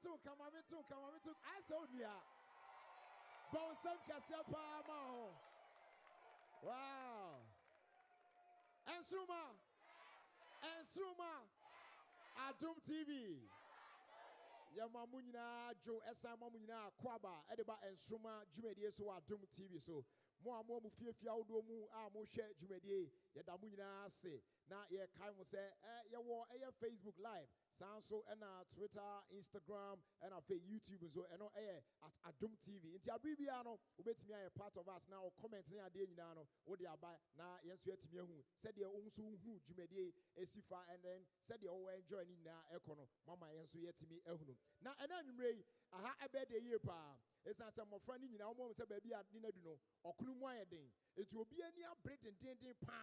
too. I saw you. Bon some Cassiopa Maho. Wow. And Suma. Adum TV. Yamamunina Joe Esa Mamunina Kwaba Edeba and Suma Jumedi so Adum TV so more Fia Udomu mo share Jumedi Yadamunina say na ye kind say ya war Facebook live sound so and Twitter Instagram and YouTube so and at Adum TV inti abribiano ubetimi a part of us now comment na ade nyina no wo de aba na yenso atimi ahu said ye unso hu Jumedi esifa and then said ye o enjoy ni na ekono mama yenso yetimi ahunu na ena nwumrei aha ebe de ye pa esa se mofra ni nyina wo se ba bi ade na du no okunu mu ayeden eti obi ani abre den pa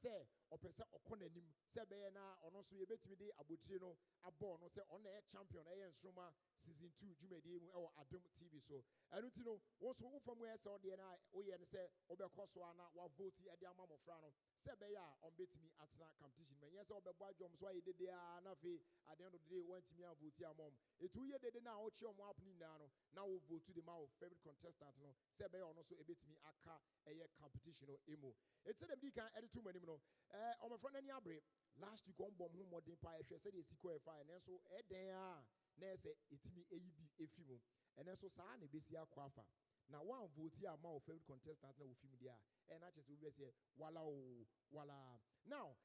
se opese okonanim se be na ono so ye betimi de abotire no abo no se ono e champion e nsroma season 2 Jumedi mu e Adum TV so enu ti no wo so wo famu e se ode na wo ye ne se obekoso ana wa vote e de ama mofra no se be ya on betimi atena competition men yes obebo adwom so aye dede a na fe at the end of the day wantimi a vote amom eti wo ye dede na wo che omo apni na no na wo vote the my favorite contestant no se be ya ono so e betimi aka eye competition no emo eti dem di kan edit to manim no o my friend ani abre last week on bom ho modern pa ehwe se de siko e fa na so eden a na se etimi eyi bi efimu ene so saa na besi akwa afa na one vote ya ma favorite contestant na wo film dia and na chese we be say wala now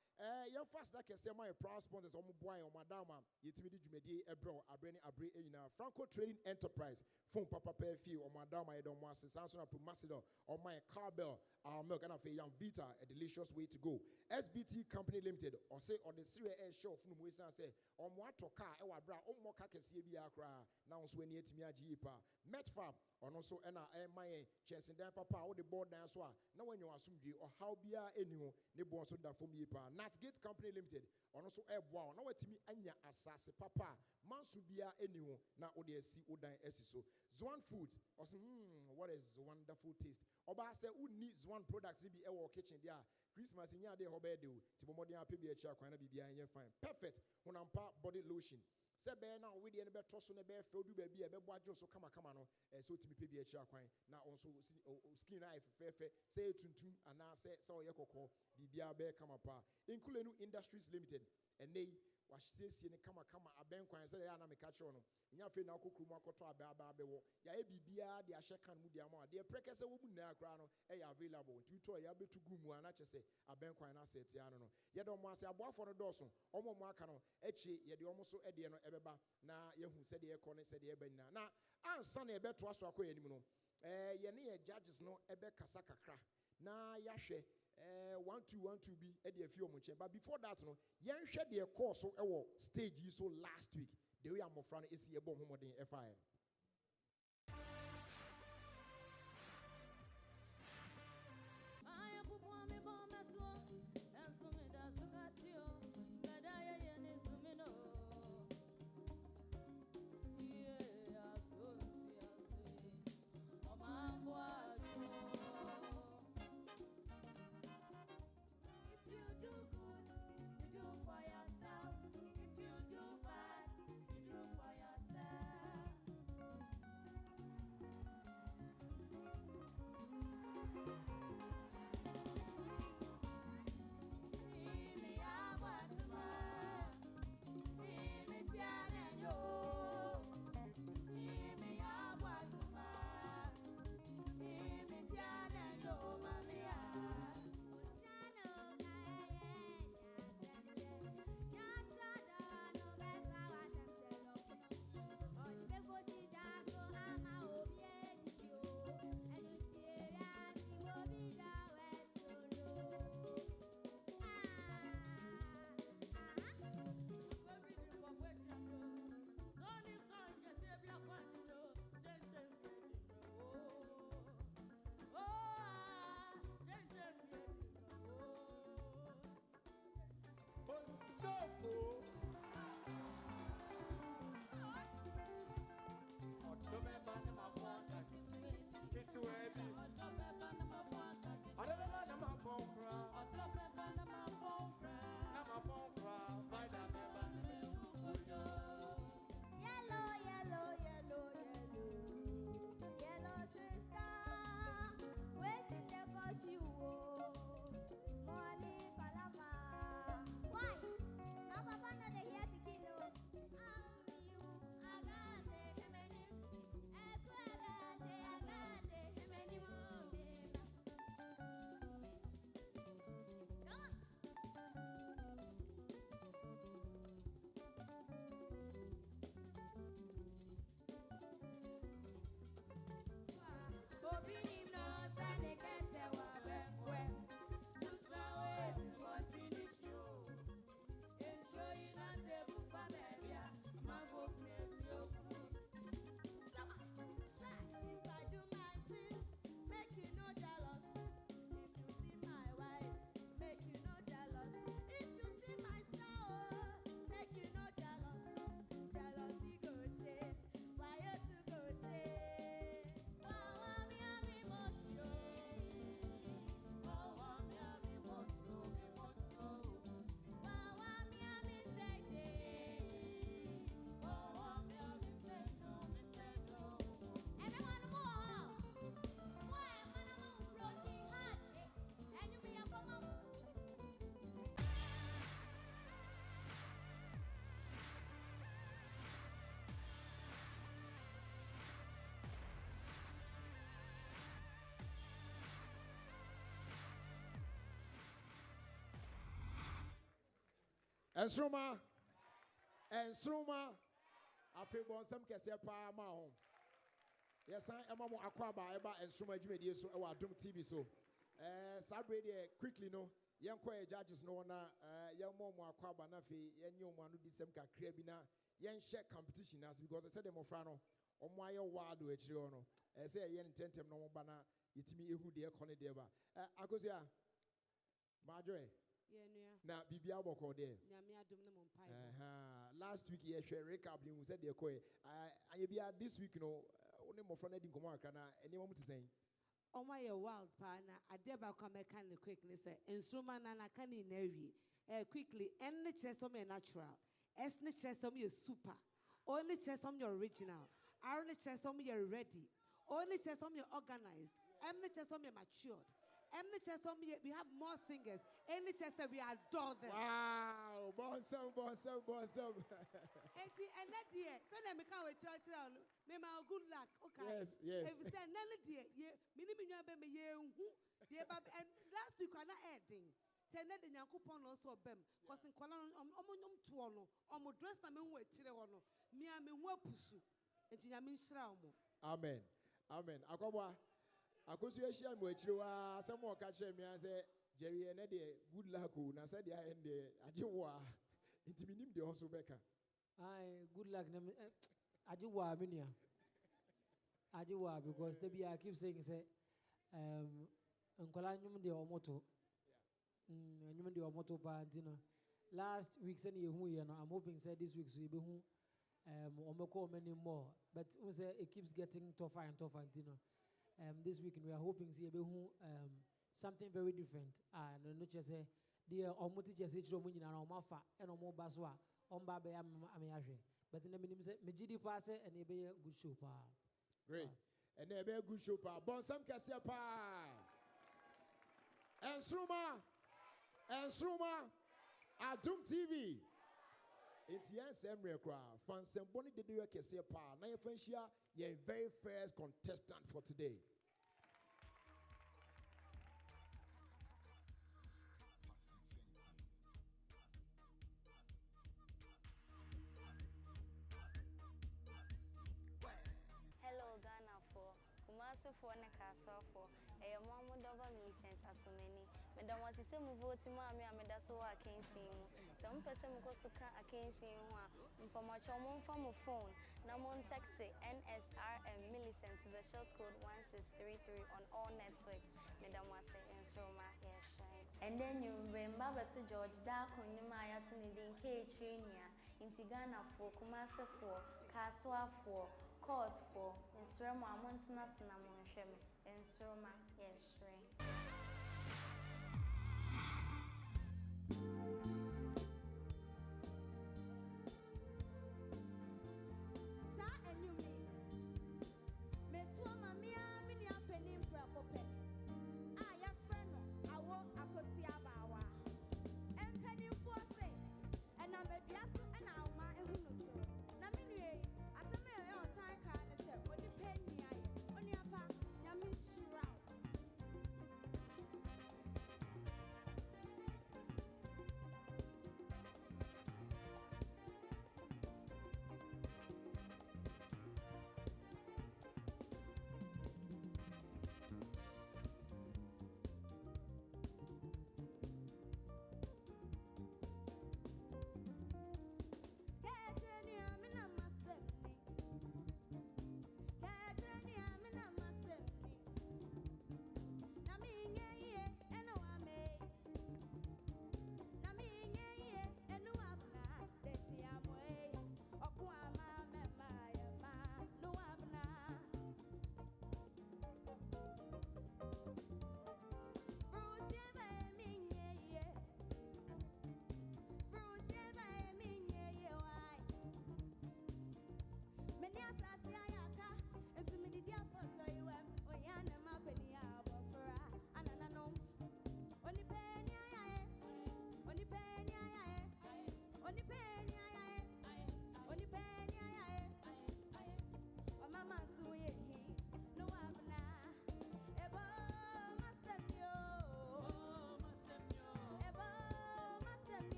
your first that can say my proud sponsors omo boy o madam yetimi di dwumadi ebro abre enyina Franco Trading Enterprise phone papa fi o madam I don want Samson na Macedon on my cowbell our milk and Young Vita a delicious way to go SBT Company Limited or say on the Syria Air show from we say on what to car e wa bra o mo ka kese bi akra na so ani etimi agi pa Metfab on also na my chasing down papa o the board down so na when you asumdwe or how bia eni ne bon so da fom yipa Natgate Company Limited ono so eboa na watimi anya asase papa manso bia eni ho na ode asi odan asi so Zwan Food what is wonderful taste oba say uni Zwan products bi e wo kitchen dia Christmas nya de ho be de o ti bomoden ape bi a chi akwan na bibia anya fine perfect hunampa body lotion se be na we de ne beto so ne be fe odu ba bi e be boajo so kama no so timi pe bi a chi akwan na onso skin na fefe say tuntum ana say oye kokko bibia be kama pa Inkulenu Industries Limited enei wahyesie ne kama abenkwan say ya na me ka kire no nya fe na akokru mu akoto aba wo ya e bibia de ahye kan mu de ama de preke se wo mu na akra no e available ntuto ya betu gumu ana kyese abenkwan na set ya no ye do mo ase aboafo no doso omo mo aka no echi ye de omo so ede no ebeba na yehu se de ekọ ne se de ebanya na ansa na ebeto aso akọ yanim no ye ne ye judges no ebe kasa kakra na yahwe 1-2 be at the few months. But before that, no, yan shed the course so stage so last week. The way I'm friend is here bomb modern FI. Ensroma. Ensroma. Afi bonsam kese pa ma ho. Yes, I am akwaba eba ensroma dwumedie so e wa Adom TV so. Sabre de quickly no. Yenko judges no na yem mo akwaba na fe yenye omo anu disem kakra bi na yen share competition as because I said them ofra no omo aye wild we chire no. Say yen tentem no mo ba na yetimi ehu de ekone de ba. Akosia Madre. Na bibia boko there. Last week ye share recap you said de koe. Bia this week no only mo friend din komo aka na eni mo to say. Oh my wild pana, I deba come can quickly say instrument and I can in every quickly any chest of me natural, any chest of me super, only chest of me original, only chest of me ready, only chest of me organized, any chest of me matured. Any chest on me, we have more singers. Any chest we adore them. Wow, boss. And that year, send them come with church around. May my good luck. Okay. Yes. If we say none of the year, minimum year, and last week I'm not adding. Tenet the Yankupon also bem, because in Colon Tuono, dress na me we chire wono. Me am me pusu. Enti nyame nhyira mo. Amen. Akobwa akosu ehia mo akire wa asem o ka kire me say Jerry ene de good luck o na say de ende age wo a enti minim de hoso beka. Ai good luck na age wo a menia. Age wo because the be I keep saying say nkola nyum de omoto. Nyum de omoto pa antino. Last week say ye hu ye no I'm hoping say this week so ye be hu omeko many more but we say it keeps getting tougher and tougher antino. This week we are hoping to see something very different. And no just say the omuti just say chiro munyina na omafa e no mo baso a omba be am ahwe. But in the minimum say megidi pass and e be good show pa. Great. And e be good show pa. Bon sam kase pa. Ensroma Adom TV. It's yes, Fansem Bonnie did you kase pa. Na ye fanshia your very first contestant for today. Hello Ghana for Kumasi for Nakaso for a Mamu Dova Millicent Asumeni. Madam was the same vote mammy and Medaso I can't see you. Some person goes to I can't see you. Information from a phone. Namon taxi NSRM Millicent to the short code 1633 on all networks. Madam was saying so my yes. And then you remember to George Darko Nimaya to Nidin K Trainia in Tigana for Kumasi for Kaswa for Cause for in Surma Montana Sinamon Shem and Surma yes.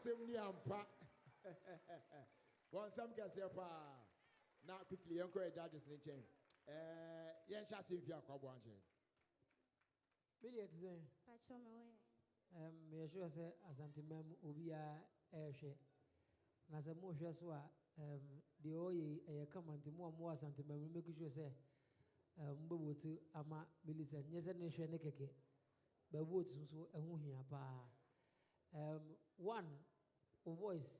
asem ni ampa. One some can say pa. Now quickly encourage judges in chain. Yen sha se fi akwa boanche. Really it say Pacho me we. me sure say asante mem obi a ehwe. Na se mo hwe so a the oye come anti mo asante mem make sure say mbe vote ama Millicent nyese ne hwe ne keke. Ba vote so ehu hia pa. One voice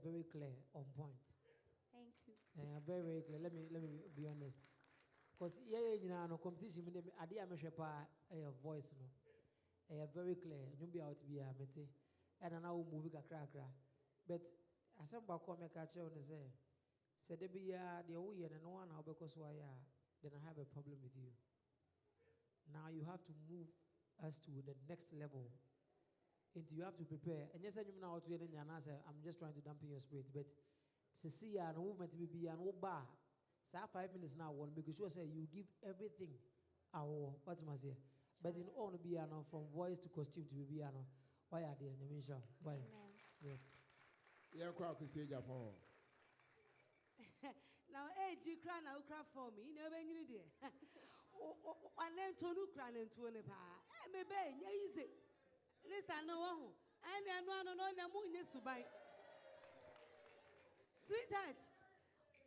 very clear on point. Thank you. Very, very clear. Let me be honest. Because yeah, no competition. I did a voice no. Very clear. You be out to be a mete. And now movie crack. But as some back come catch on say they be the way and no one now because why then I have a problem with you. Now you have to move us to the next level. And you have to prepare. And yes, I'm now to I'm just trying to dampen your spirit, but see an movement to be an bar. So 5 minutes now, one because sure say you give everything. Our what must say, but in all be from voice to costume to be why are they? Why? Yes. Yeah, crowd could say Japan. Now, you cry now, cry for me. Never knew it. I learned to look crying into a bar. Maybe, easy. Listen, no one. And I know the moon is to buy. Sweetheart,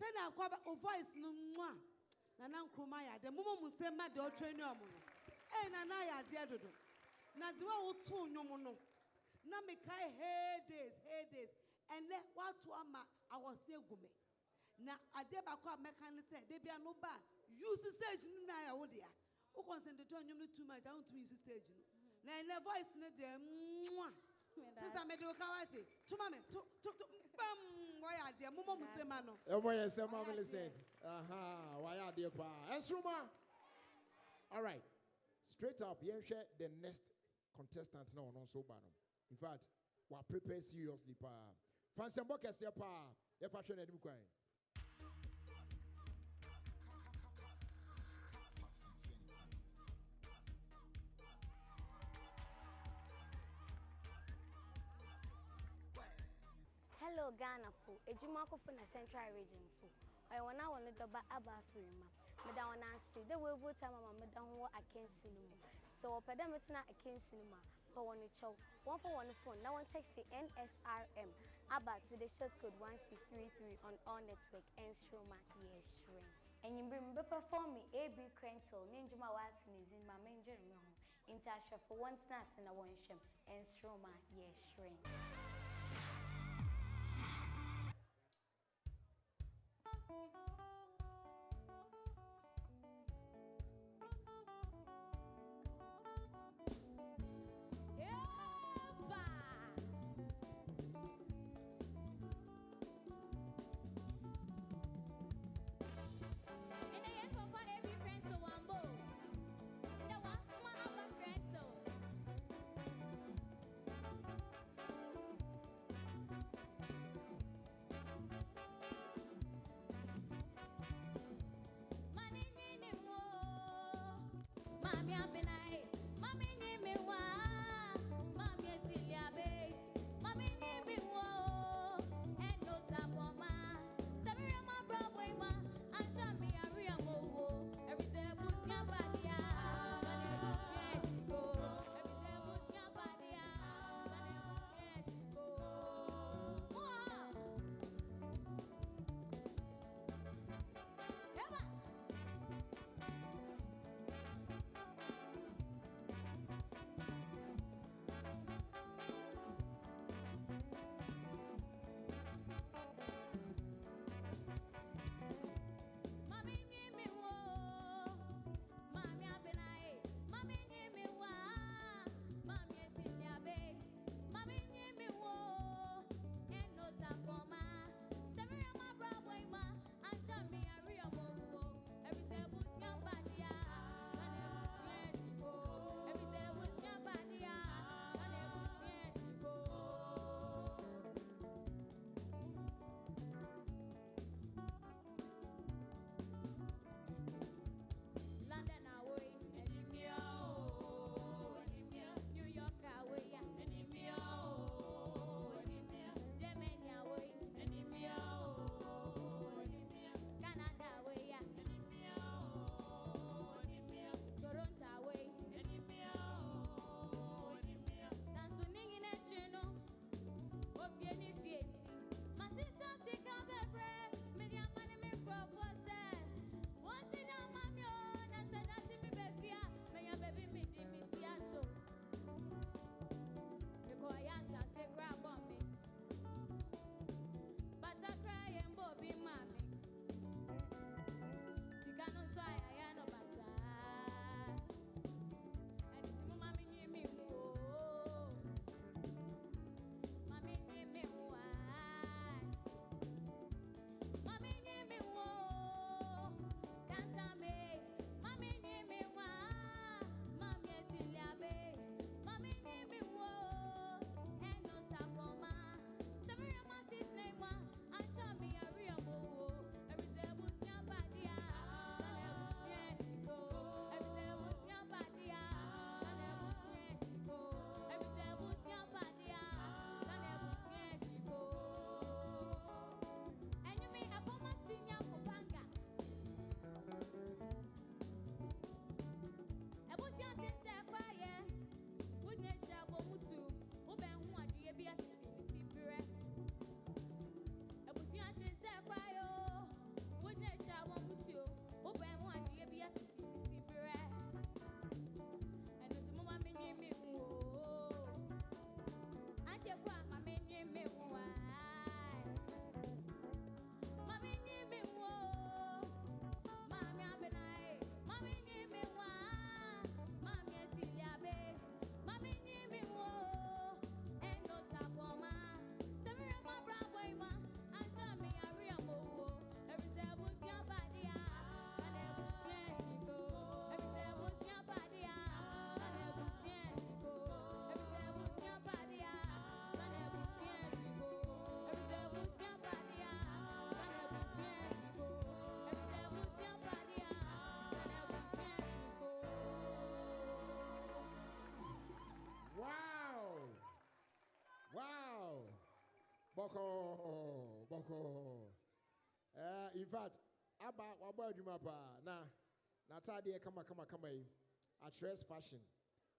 send our voice no more. Nana Krumaya, the moment will send my daughter train your moon. And I dear do. Now do I two no mono. Now make I days. And let what to I was say gume. Now I did back up mechanic said, they be a no bar. Use the stage now, oh dear. Who consented to you too much? I want to use the stage. Now in the voice, no dear. Sister Medokawati, to mammy, to bam, why are there? Mumo Musemano. Why is Millicent? Why are there? And Suma. All right. Straight up, you share the next contestant now on so bad. In fact, we are prepared seriously. Fancy Mboka say pa, if I should do crying. Hello Ghana fo, ejumako fo na Central Region fo. I wanna won the ba aba free ma. Me da wanna see the way vote mama me da ho akensi no mu. So opeda metina akensi no ma. But one chow, one for one phone. Now one text the NSRM aba to the short code 1633 on all network and Stroma yes shrine. And you bring perform me AB Crental, Ninjuma Wat Nizin, my main journal. Intasha for one snack and a one shem and Stroma yes shrine. boko. In fact, aba wabo adwuma pa na tade kama yi. Address fashion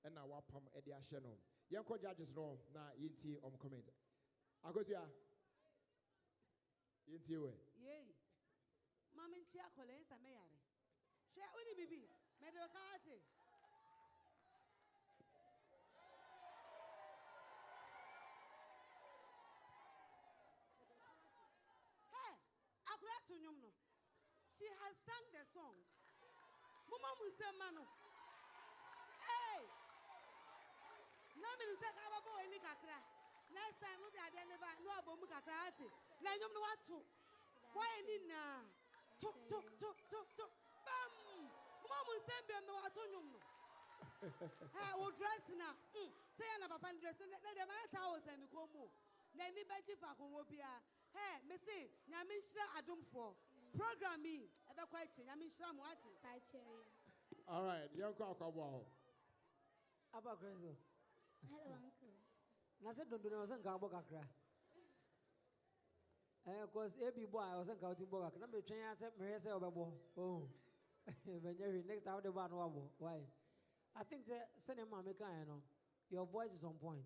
and na wapam e de ahye no. Yenko judges no na yinti comment. Akosia. Yinti we. Yay. Mama nchia kole nsa me yare. Hwe uni bibi, me de kaate. Hey, akura to nyum no. She has sung the song. Mama musema no. Hey. Na me nse ka babo eni kakra. Next time we dey never no abomu kakra ate. Na nyum no watu. Why ni na? Tok. Bam. Mama nsembe no watu nyum no. Ha wo dress na. Say na papa dress na de ma ta wo sen ko mu. Na ni beji fa ko wo bia. Hey, me say nyame nhira adomfo. Program me e be kwa eche nyame nhira mo ate. All right, yanko akwabo. Aba Krenzo. Hello, uncle. Na se dondo na osan ka abo kakra. Cause ebi boy osan ka otin bo kakra. Na me twen ase me se obebo. Oh. Benjeri next time the bar no abo. Why? I think say ma me kan no. Your voice is on point.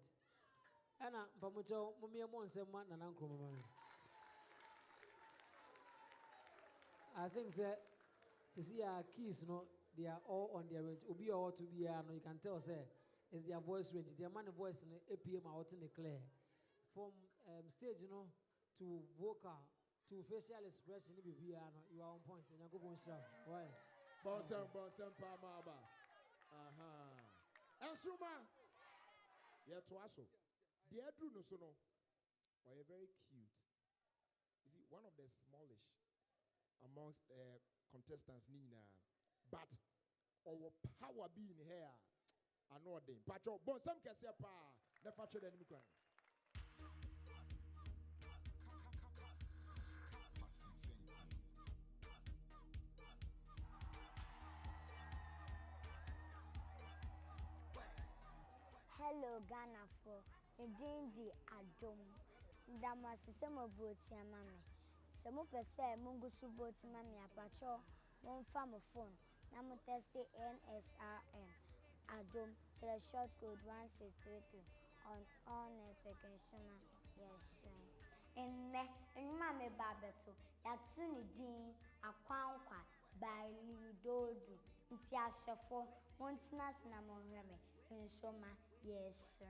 Ana pamucho mo me mo nsem ma na nankro mama. I think say Cecilia keys no they are all on their range. Obi or to be no you can tell say is their voice range. Their man voice in APM out in the clear. From stage to vocal to facial expression you are on point. And you go on show. Why? Bonsam pa maba. Aha. Ensuma. Yeah, to aso. The Edru no so no. Why very cute. You see, one of the smallish amongst contestants nina. But our power being here. I know them. Pacho, bonsam kese pa. Never trade any kwan. Hello, Ghana for Ndindi Adom. Damasise mo vote ya mami. Se mo pese mungu su vote mami apacho mo mfa mo phone na mo teste NSRM Adom to the short code 1633 on all network and shona yes. Enne mami babeto ya tuni din akwankwa by Lidodu nti ahefo montina sina mo hweme nshoma yes.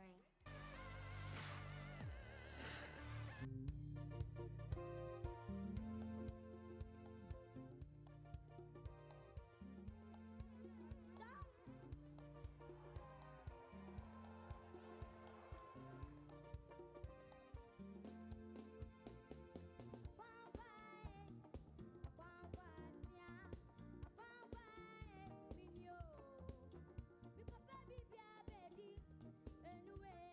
Anyway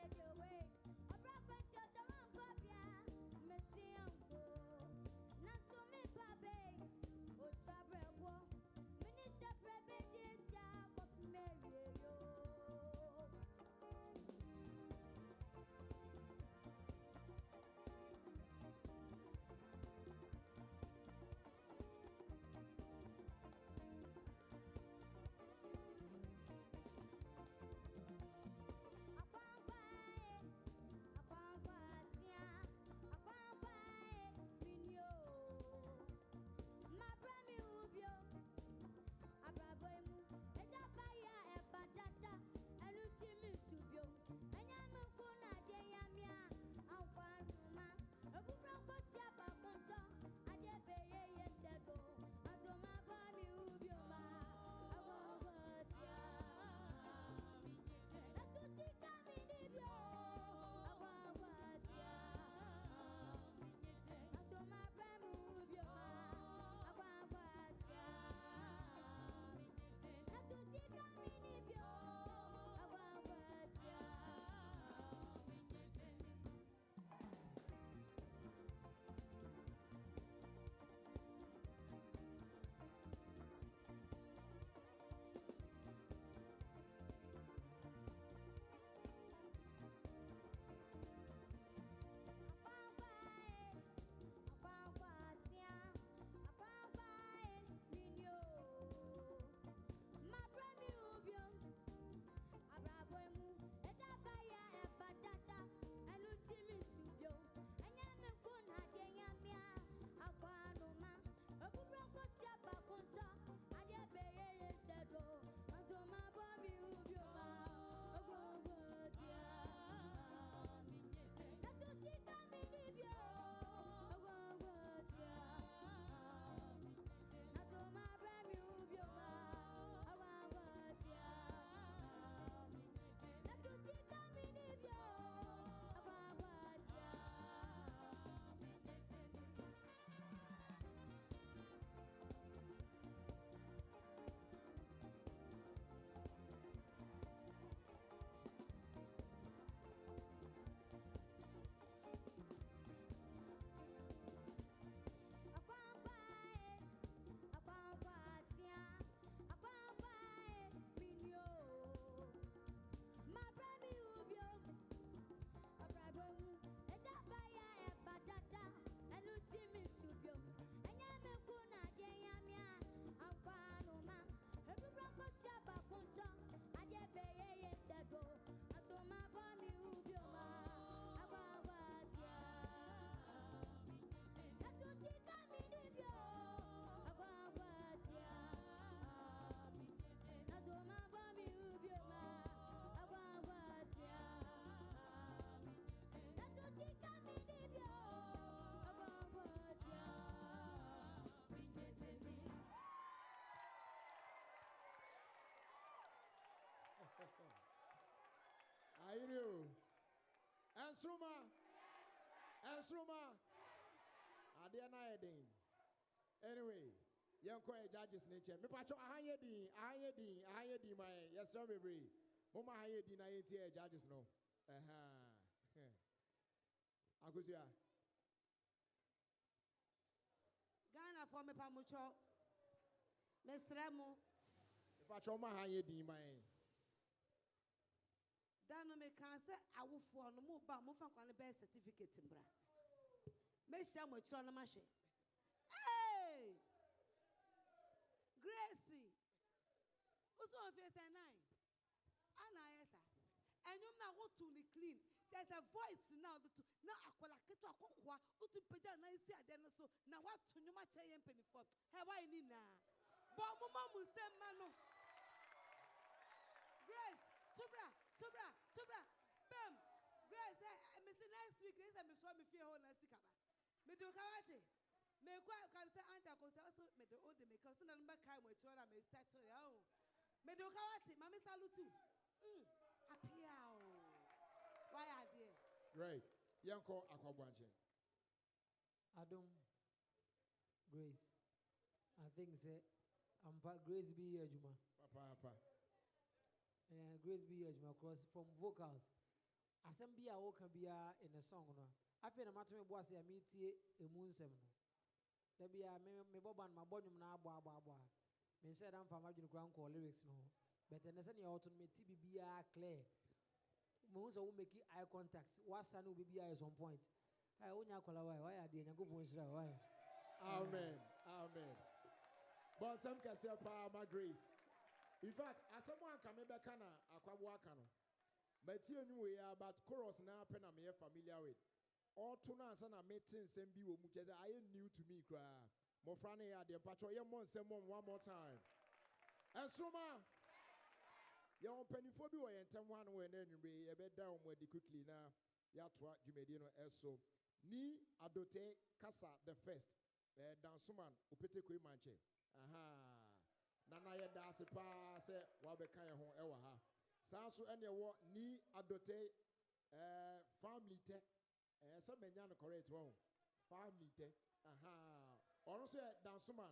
Ayrio. Ensruma. Adiana Edin. Anyway, young judges nature. Me pacho ahayedi my yes sir baby. Mama ahayedi na yeti judges no. Akusia. Ghana for me pamucho. Mesremo. Pacho ma ahayedi my. Dano me can say I will for no move back, move on the best certificate in bra. Make sure my children machine. Hey! Gracie! Who's on face and nine? Anna, yes, sir. And you now want to clean. There's a voice now. Now I call a kettle of cocoa, who to put a nice then so. Now what to you much I am penny for? Have I need now? But Mamma will say, Mano. Grace, Tubra, Bam. Grace, Mr. Next week, this I'm sure me fear whole Nasika. Me do kawate. Me kwa can say Anta Cosa also me do old me because none back time with you and me start to you. Me do kawate, Mammy Salutu. Happy hour. Why are they? Great. Yanko Aquabranche. Adam, Grace. I think say I'm Grace B. Juma. Papa. Grace B. Juma cross from vocals. Assembly a can be in a song. I feel a matter of was a meeting a moon seven. There be a me boban my body now, boa. Me said I'm from Margin Ground call lyrics no. But in the same autumn, TBB clear. Most will make eye contact. What son will be at some point. I won't call away. Why are they go for why? Amen. But some can say, my Grace. In fact, as someone coming back, Aquabuacano. But you knew about chorus now, pen I'm familiar with. All two nights and I met same be which is I new to me, cry. Mofrane at the patro, one more time. And Suma, your pennyphobia and someone when anyway, a bed down where quickly now. Yatwa, Jumedino, Eso. Ni adote Casa the first. Dansuman, Upete Manche. Aha. Nana ya dasi pa se wabekaya hon ewa ha. Sansu enye wo ni adote family te. So menyano correct wo. Family te. Aha. Ono so dansuman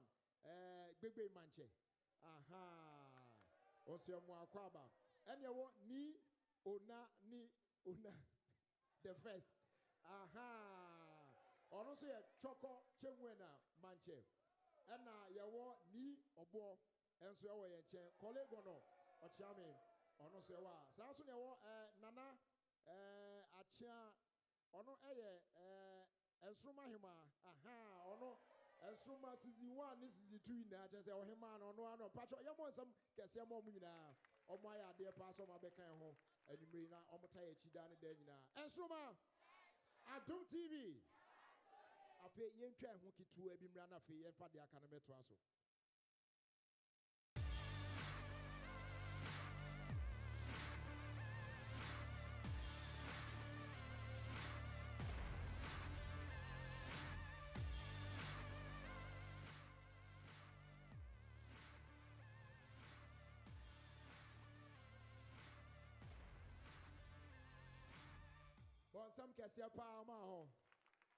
gbegbe manche. Aha. Onse mo akwaba. Enye wo ni ona the first. Aha. Ono so choko chemwena manche. Ena yawo ni obo enso yawo yenche kolego no ochiame ono so yawa sanso ne yawo nana achia ono eye ensroma hema aha ono ensroma season 1 ni season 2 na je se ohema no ono ano pacho yamo nsam kese mo mu nyina omo aya de pa so ma bekan ho anumri na omo ta ya chida ne da nyina ensroma Adum TV afe yentwa ho kitu abimra na afe yemfa de aka no meto aso. Bon sam kese pa ma ho.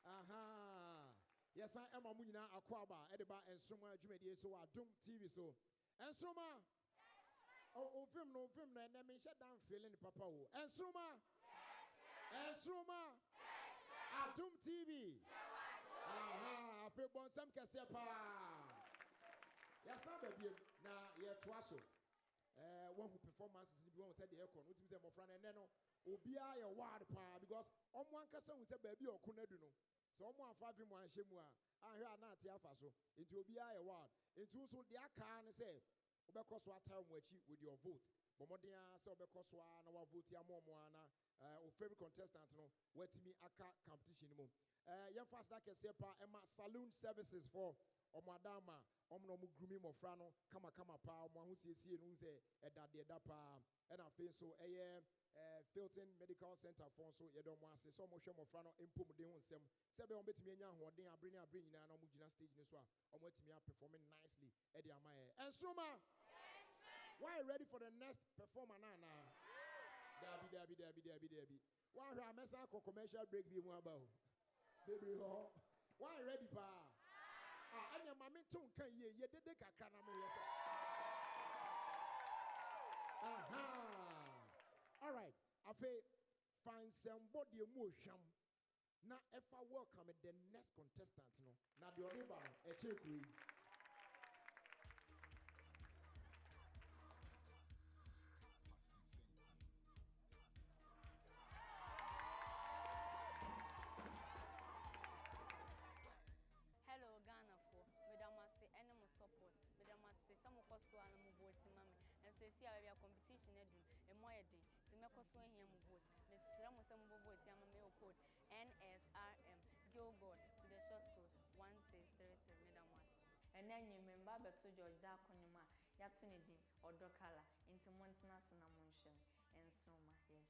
Aha. Yes, I am a munina akwaba edeba ensroma adwumedie so Adum TV so. Ensroma. Oh, film no na me shut down feeling papa wo. Ensroma. Ensroma. Adum TV. Aha, afi bon sam kese pa. Yes, I be na ye toaso. One who performances ni bi won say the aircon. Utim say mo friend no obia ye ward pa because omo ankasa hu say baabi okunadu no. So omo afafi mo anhye mu a ahwe ana ate afa so enti obi aye ward enti so de aka ne say obekoso atam mo achi with your vote bomoden a say obekoso a na wa vote ya mo ana o favorite contestant no watimi aka competition mu ye fast that can say pa ema saloon services for omo adama omo no mo grooming mo fra no kama pa omo ho siesie no say edade da pa e na fe so eye Filton Medical Center for so you don't want to say so much more frano impom de ho nsem se be on betimi anya hoden abreni nyina na mo gina stage ni so a o matimi performing nicely e de amaye Ensroma. Why ready for the next performer na Dabi. One who mess up commercial break be more about. Baby, why ready pa? And your mammy too can ye did the cacana. Aha. All right. I find somebody emotion. Now, if I welcome the next contestant, no, now the other one, a check we. Hello Ghana for Medamasi enemy support. Medamasi some koso ana mu vote mama. And say see our competition edu e moye den. Ti me koso ehia mu vote. Me sira mo some vote ama me code NSRM Gilgod to the short code 1633 Medamasi. And then you remember beto George da konuma ya to ne din odokala into Montana na monhwe and soma yes.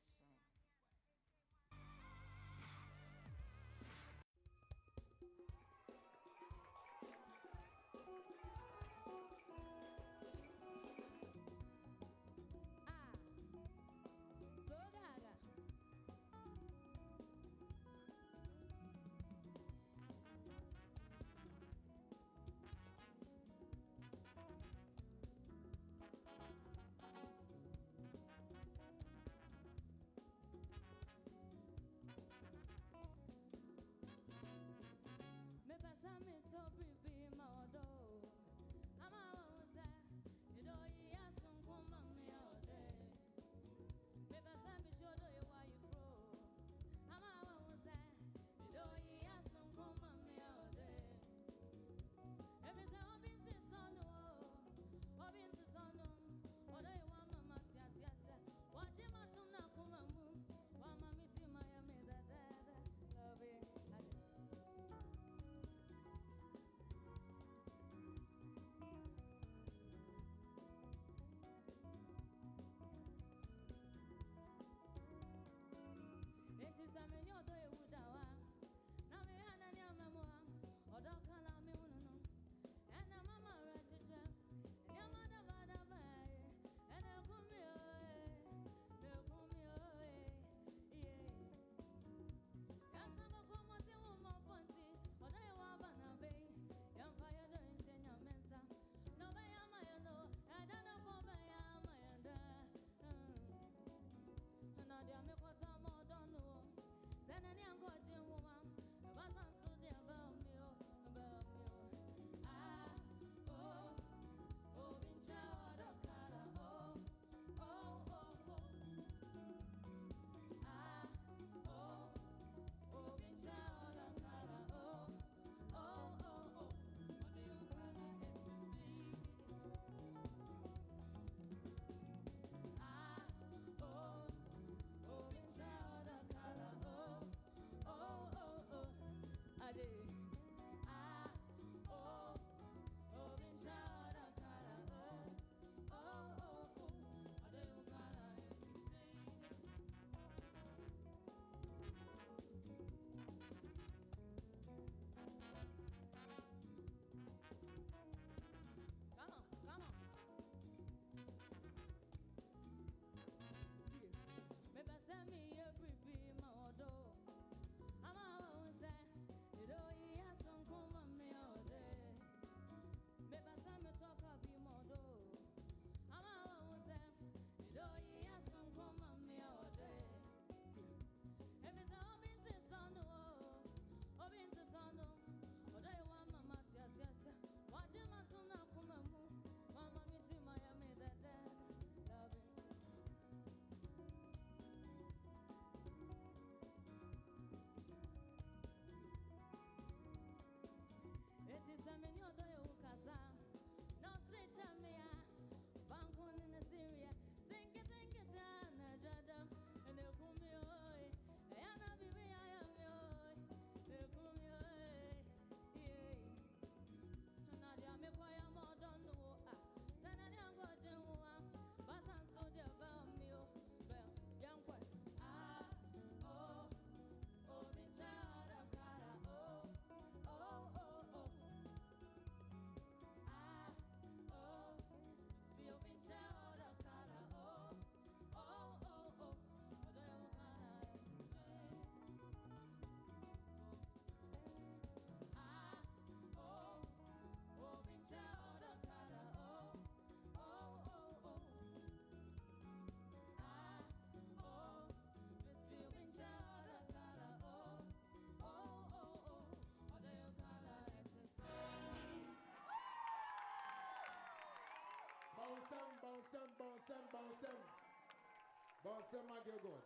Bonsem, my girl, God.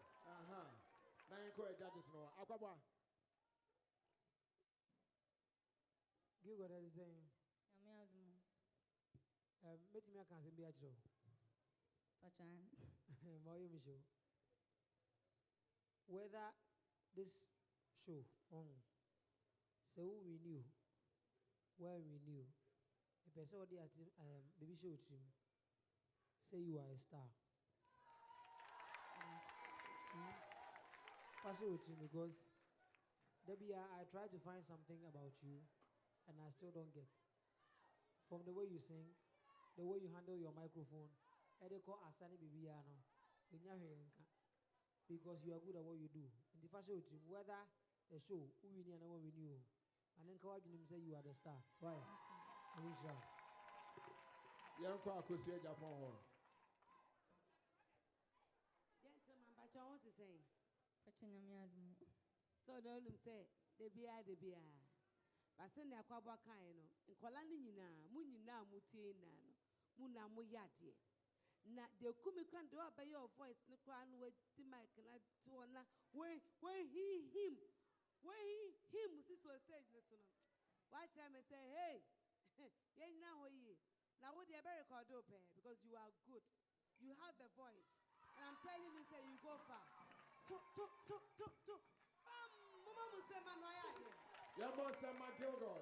Now you encourage judges no. Akwaba. Give God that is saying. Meet me a cancer be at you. Pachan. Moyo Micho. Whether this show so we knew where we knew a person at baby show team say you are a star. Pass it with you because Debbie, I try to find something about you and I still don't get. From the way you sing, the way you handle your microphone, Edeko Asani Bibiano, because you are good at what you do. In the first show, whether the show, who we knew and what we knew, and then come him say you are the star. Why? I wish you. Young Kwakusia Japan. Gentlemen, but I want to say. So the only say the beer. But send their quabba kind in Colanina, Munina, Mutina, Muna Muyati. Na the Kumikan do by your voice, no crown with the mic and I to where him, sister stage national. Why time and say, hey, yeah, now what the America do pay because you are good, you have the voice, and I'm telling you, say you go far. Mama say man, yeah, Monsa Gilgod,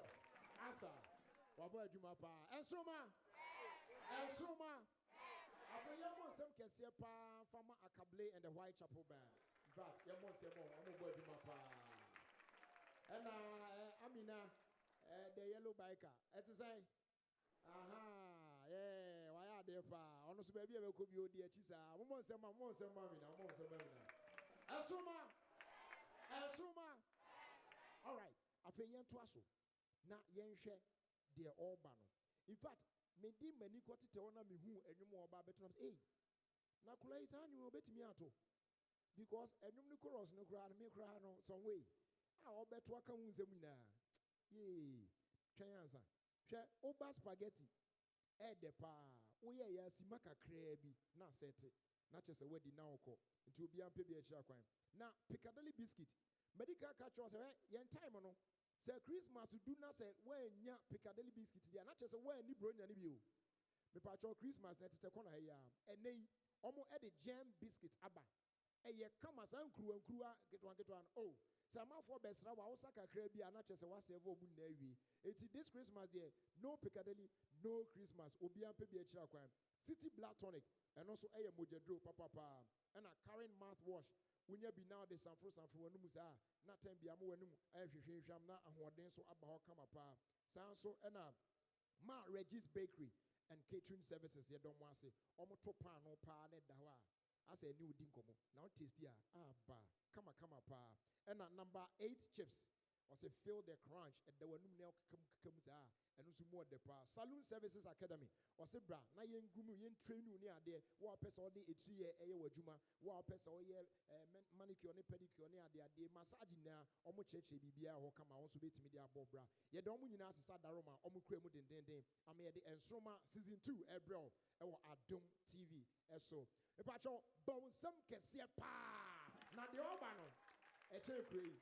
Arthur, Wabo Jumapa, and Soma. After your Monsam Cassia from Akable and the Whitechapel Band. But your Monsam, I'm a boy Jumapa. And Amina, the yellow biker. At the say, yeah, why are they far? Honest baby, I could be dear Chisa. Monsam, Mamina. Asuma. All right. After yen twaso. Na yen share their Obano. In fact, medi many got it on me who and you more about better. Hey, Nakula is on you bet me ato. Because and you cross no crowd me cry no some way. I'll bet what comes zemina. Yea, Chayansa. Share Oba spaghetti. The pa. Oh, yeah, Simaka crabby. Not set it. Not just a wedding now. It will be unpaid a crime. Now, Piccadilly biscuit. Medical catcher was yen time on. Say Christmas do not say when ya Piccadilly biscuit. They are not just a way ni bro ni view. Me patro Christmas net te kona ya. And they almost at the jam biscuit abba. E ye come as an crew and crew get one. Oh, some for best now. Osaka crabby and not just a was ever bu navy. It's this Christmas there. No Piccadilly, no Christmas. Obi unpaid a crime. City Black Tonic and also a mojadro papa and a current mouthwash. When you be now the Sanfro when you not ten be a more sham not a who so about come up. Sanso and Ma Regis Bakery and Catering Services. You don't want to say, Omoto Pano Pa Dawa. I say new dinkomo. Now taste ya. Come up. And number 8 chips. I say fill the crunch and there were no milk comes and also more the pa. Saloon Services Academy. I say bra, na yen gumu yen train you near there. Wa pesa all the 3 year wajuma. Wa pesa all year manicure ne pedicure ne ade ade massage na omo cheche bibia ho kama won so betimi dia bobra. Ye don mu nyina asesa daroma omo kura mu denden. Am ye the Ensroma season 2 April e wo Adom TV. Eso. E pa cho bonsam kese pa. Na de oba no. E che kure.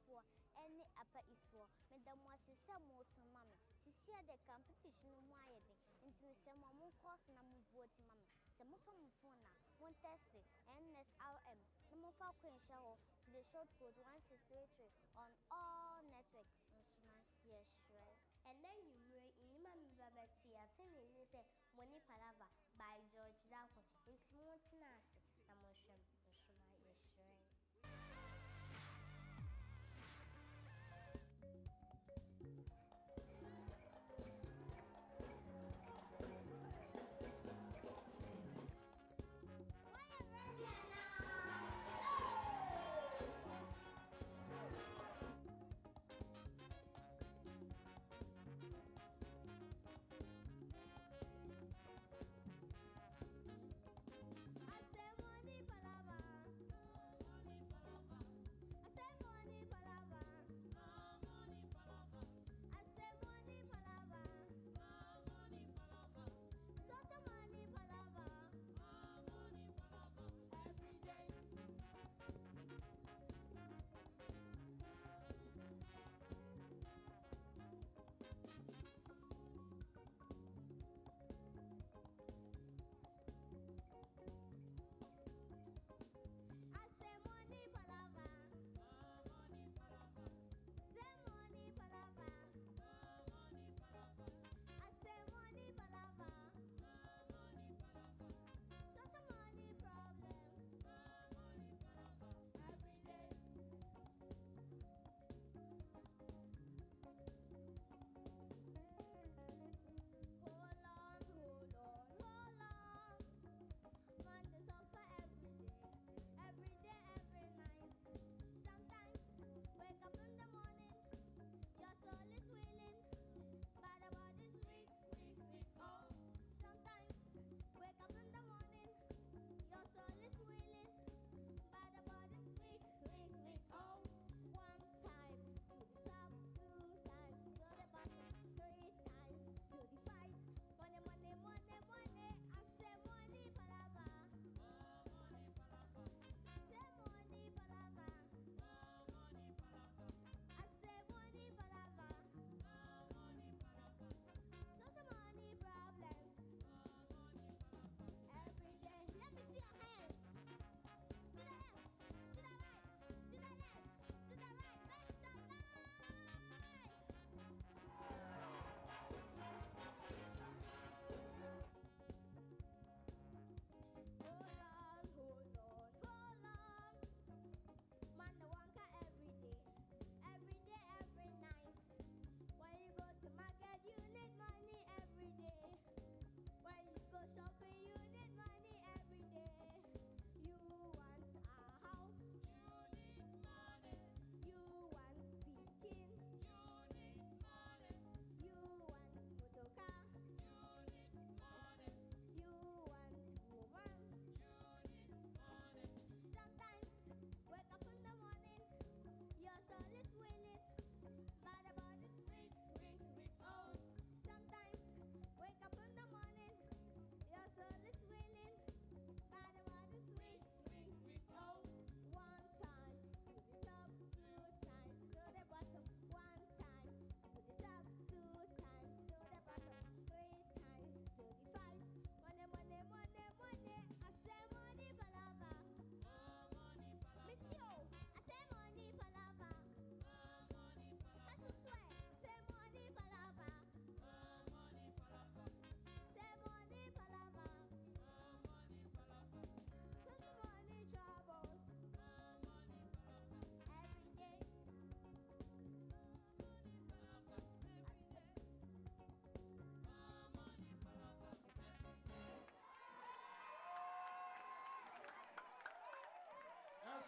For any upper is for Madam was a somewhat to mammy. She said the competition of my into some more course and I'm voting mammy. Some of them phone now, one testing, NSRM, no more for Queen Show to the short code 1633 on all network. Yes, right. And then you may in Mammy Babette, attending this Money Palava by George Dawson into Montanasi. I'm sure. Yes, right.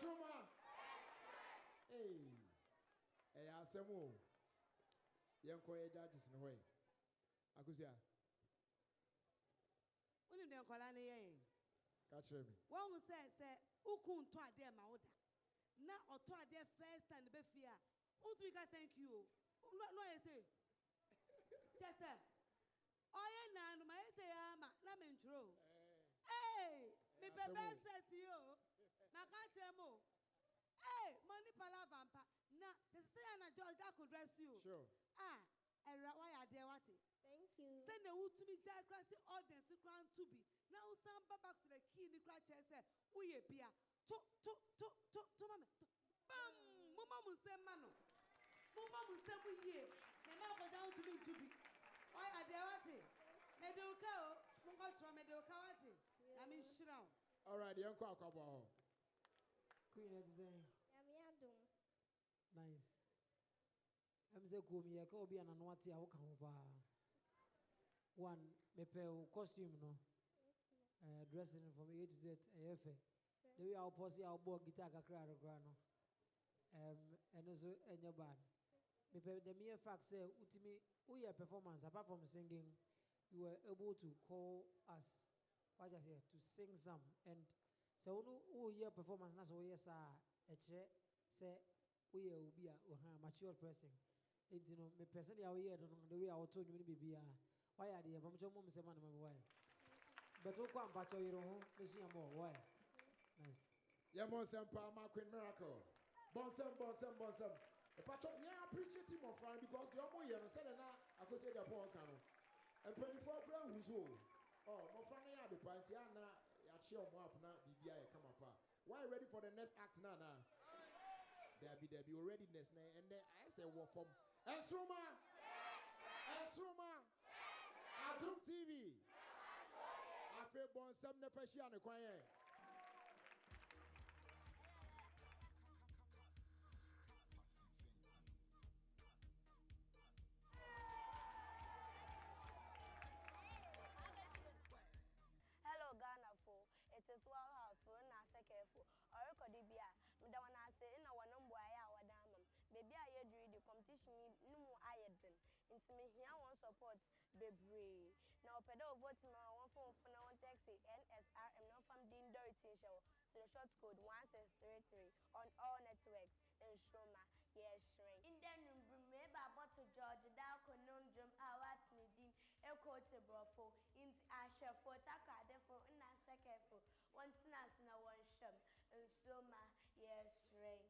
Ensuma. Hey. Hey, Asemo. Yanko judges in the way. Akusia. Uni dem kwala ne yen. Catch me. One who say ukun to ade ma oda. Na oto ade first time be fear. Unto we can thank you. No I say. Just say. Oye na no ma say ama na me ntro. Hey, me bebe set you. Na catch mo. Hey, money pala vampa. Na the say na George that could dress you. Sure. Ah, era why are there what? Thank you. Send the wood to me, Jack Crassi audience to crown to be. Now, some back to the key in the crash and say, we a beer. To mamma. Bam! Mumma will say, Mano. Mumma will say, we here. The man go down to me to be. Why are they what? Medoka, Mungotra, Medoka, what? I mean, shroud. All right, the uncle Akabo. Queen of design. Yamiadum. Nice. I'm saying, come here, go be an anwati. I will come over. One, me pay costume, no. Dressing from A to Z, AFA. The way I'll post our board guitar, kakra, grano. And also, and your band. Me pay the mere fact say, Utimi, we are performance, apart from singing, you were able to call us, what I say, to sing some. And so, who year performance, that's all, yes, say, we will be a mature person. It's, you know, me personally, I hear the way I told you, maybe, why are they? I'm just saying, why? But who can't patch your own? This is more. Why? Nice. Yamon Palma Queen Miracle. Bonsam. The patch, yeah, I appreciate him of friend because the more you said, I could say the poor canoe. And 24 brown who's old. Oh, my friend, yeah, the party, Anna, Yachio Map, now, BBI, come up. Why ready for the next act, Nana? There be readiness, and then I say, what from Ensuma, Adum TV. I feel born some never share the choir. Hello Ghana for it is well house for na second for or record bia me da wana say na wana mbo aya wadam baby aye dri the competition ni mu ayeden nti me hia won support bebre na opeda vote ma won phone for na won text NSRM no fam din dority show so the short code 1633 on all networks in Shroma yes shrink in the number me ba bot George da kononjum awat me din e quote brofo in ashe for takade for na second for one tinas na one sham in Shroma yes shrink.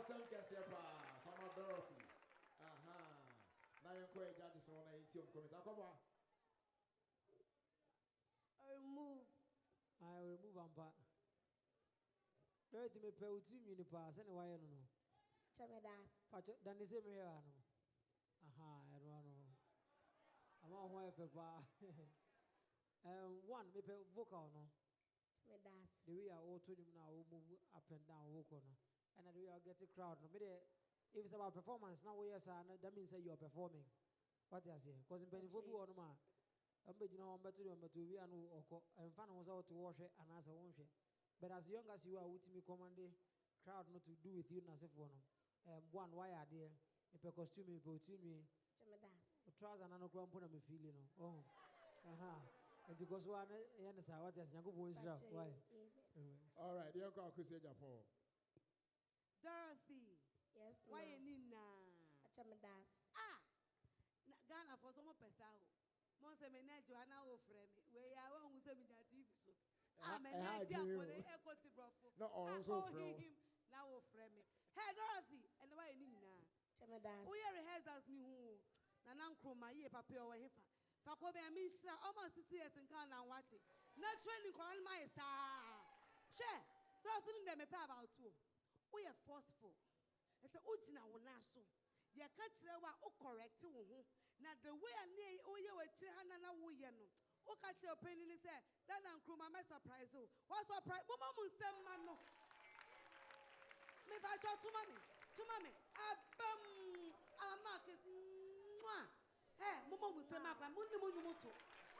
some Cassiapa, Fama Dorothy. Aha. Now you're quite judges on a YouTube comment. I remove Ampa. Dorothy me pay with you in the past, and why no? Chamadas. Then they say me here. Aha, I don't know. I'm on why papa. One, me pay vocal no. Chamadas. The way I auto him now, we move up and down, walk on. And the way I get a crowd. No, if it's about performance, now yes, that means that you are performing. What I say? Because in Penny Fobu on man, I'm betting on better than we are no and fan was out to wash it and as a wash it. But as young as you are with me, command crowd not to do with you, as if one. One, why are there? If a costume, if you me, trousers and no crump on me feeling. Oh, and because one, yes, what is young boys? Why? All right, the uncle could say Japan. Dorothy. Yes, Why ma'am. you nina? Chamadas. Ghana for some pesao. Monse menage Joanna will frame it. Where I won't say me that TV so. Menage for the echo to brofo. No, also him now will frame it. Hey Dorothy, and why nina? Chamadas. We are rehearsals me who. Nanan Kroma ye papa or hefa. Fakobe a minister almost 60 years in Ghana and what it. Not training call my sir. Share. Trusting them a pair about two. We are forceful. It's a Ujina Wonaso. You can't tell what correct to whom. Now the way I need oh you were Chihana Wuyano. O catch your penny and say, that and crew my surprise. What's surprise? Mama Munsem Mano. Maybe I talk to mommy. Abum. Our mark is mwah. Hey, Mama Munsem Maka, Munumuto.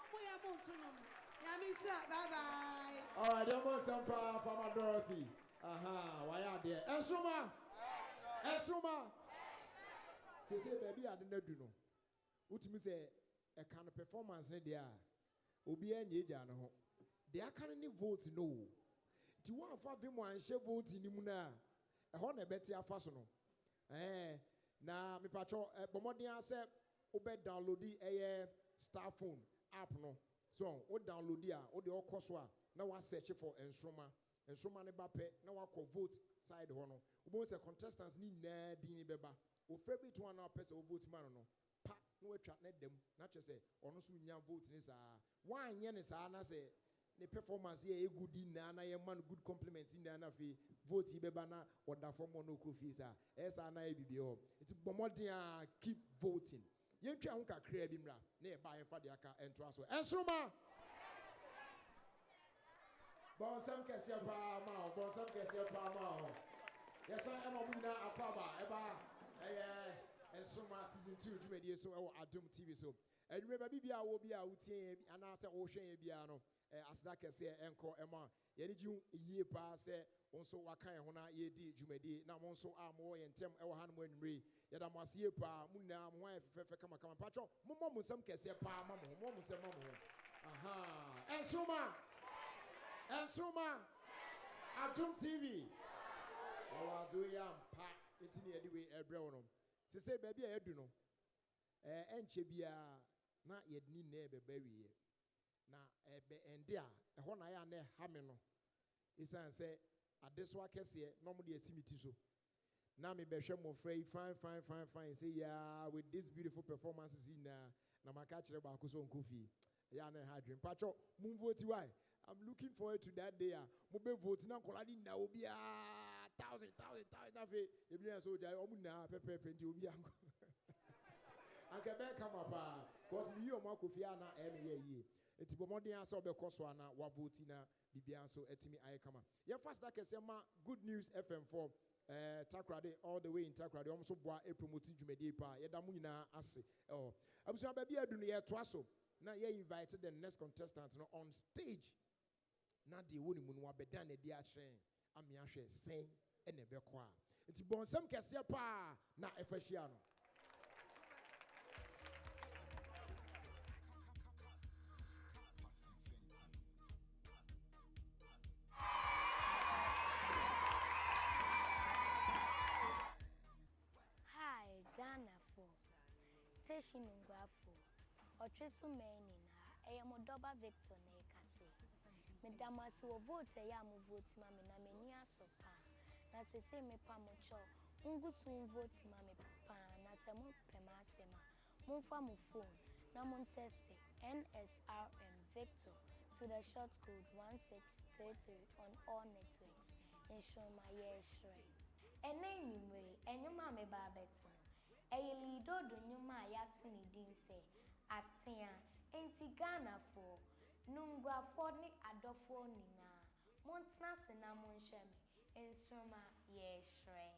Moya Montunum. Yamisha, bye bye. All right, there was some from Dorothy. Aha, why are there? Esuma. Say, baby, I didn't do no. What me say a kind of performance in there. Obi enye jana ho. They are currently vote no. Do you want for them one share vote in Muna? A honor better fasono. Na me patro bomodian say obe download a star phone app no. So o download dia o de okoswa na wa search for Ensroma ne ba pe na wa ko vote side ho no. Obo say contestants ni na din beba. O favorite one na person o vote man no. Pa no atwa na dem na che say ono so nya vote ni sa. Wan ye ni sa na say ne performance ye e good na na ye man good compliments in na fi vote yi beba na oda form no ko fi sa. Esa na e bibio. It bomodin keep voting. Ye twa ho kakra bi mra na e ba ye fa de aka ento aso. Ensroma Bon sam kese pa ma. Yes I am amuna akwaba eba Ensroma season 2 dwumedie so e wo Adom TV so. Enwe ba bibia wo bia wutie ana se wo hwen bia no asda kese enko ema ye ni ji yie pa se onso wakan ho na ye di dwumedie na mo nso amo ye ntem e wo han mo anwre ye da mo asie pa mu na mo wan fefe kama patcho mo mo sam kese pa ma mo sam ma mo. Aha Ensroma Adom TV awa do ya mpa etini ye di we ebre wo no se say baby e edu no enche bia na ye ni na ebe bawie na ebe ende a ho na ya na ha me no isan say adeso akese no mo de asimiti so na me be hwe mo frey fine say yeah with this beautiful performances in na maka kire ba ko so nkofi ya na ha dwen patcho mum vote why I'm looking forward to that day mo be vote na kola di na obi 1000 na fe ebi na so jare omu na pepe nti obi anko anka be come up cause me you makofi ana ye ye enti bomodin asa obekoso ana wa vote na bibia so etimi aye kama ye fast that kese ma Good News FM4 Takrade all the way in Takrade so boa e promote dwumedie pa ye da mu nyina ase abusuan ba bia du no ye to aso na ye invited the next contestant no on stage na de woni mu no abeda na di ahwe ami ahwe sen ene be kwa enti bonsam kese pa na efahia no. Shinungwafo otwesu meni na eyemodoba Victor na ekase medamasi wo vote ya mo vote ma me na meni asopa na sese me pa mo cho Mungu soon vote mame pan as a mo pemasema. Mon from phone. Now mon test it. NSRM Victor to the short code 1633 on all networks. Ensure my year shrine. And name you way, and your mamma babeto. A lido do you my yatuni din say. Atia, ain't Ghana for. Nungwa for ni adofo nina. Montna senamon shemi. Ensure my year shrine.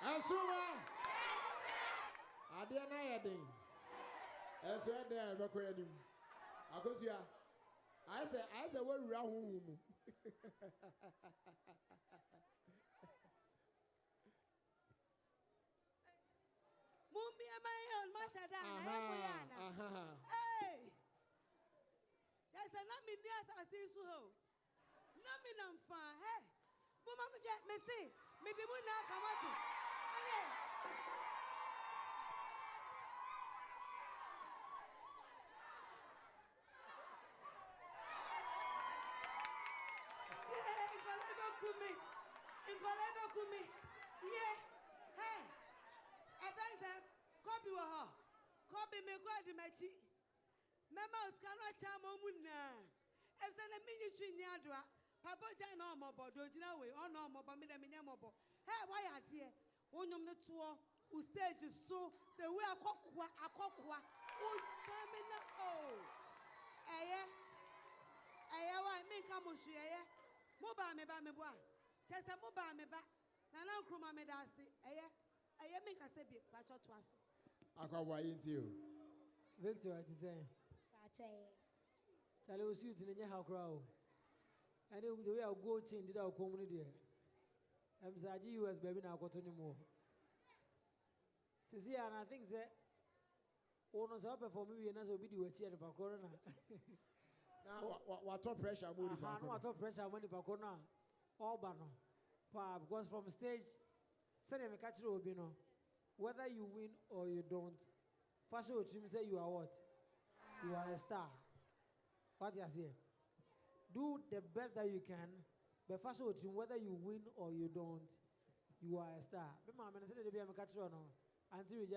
Asuma. Adia na yedin. Eso e dey be ko yanim. Akosia. I say we wura hu mu. Mumbi amayon mashadana yakuyana. Hey. Yes, and I'm in yes, I see so. Nami namfa. Hey. Mama me see. Me di muna kamati. Ale. Inkoleba kumi. Yeah. Hey. Ebenze. Kobi wa ha. Kobi me kwa di machi. Mema uskano chama muna. Efse na minyi twinyi adwa. Papa jan na omobodo gina we. Ono omobo me na menya mobo. Hey, why adie? Wonyom ne to u stage so the way akokwa. O tamina oh. Eye wa me nka mo hwe eye. Mo ba me boa. Tese mo ba me ba. Na na nkruma me da ase. Eye me nka se bi pa cho to aso. Akwa yinti o. Victor, it is saying. Charlie was shooting in your house crowd. And the way I go change did our community. I'm saying US baby now got any more. See, and I think that owners up for me and as a video here for corona. Now, what top pressure money? What top pressure money for corona? All banner. Because from stage, send him a catcher will be no. Whether you win or you don't, fashion will say you are what? You are a star. What you say? Do the best that you can, but fashion will whether you win or you don't, you are a star. Remember, I'm going to say that I'm a catcher no. Until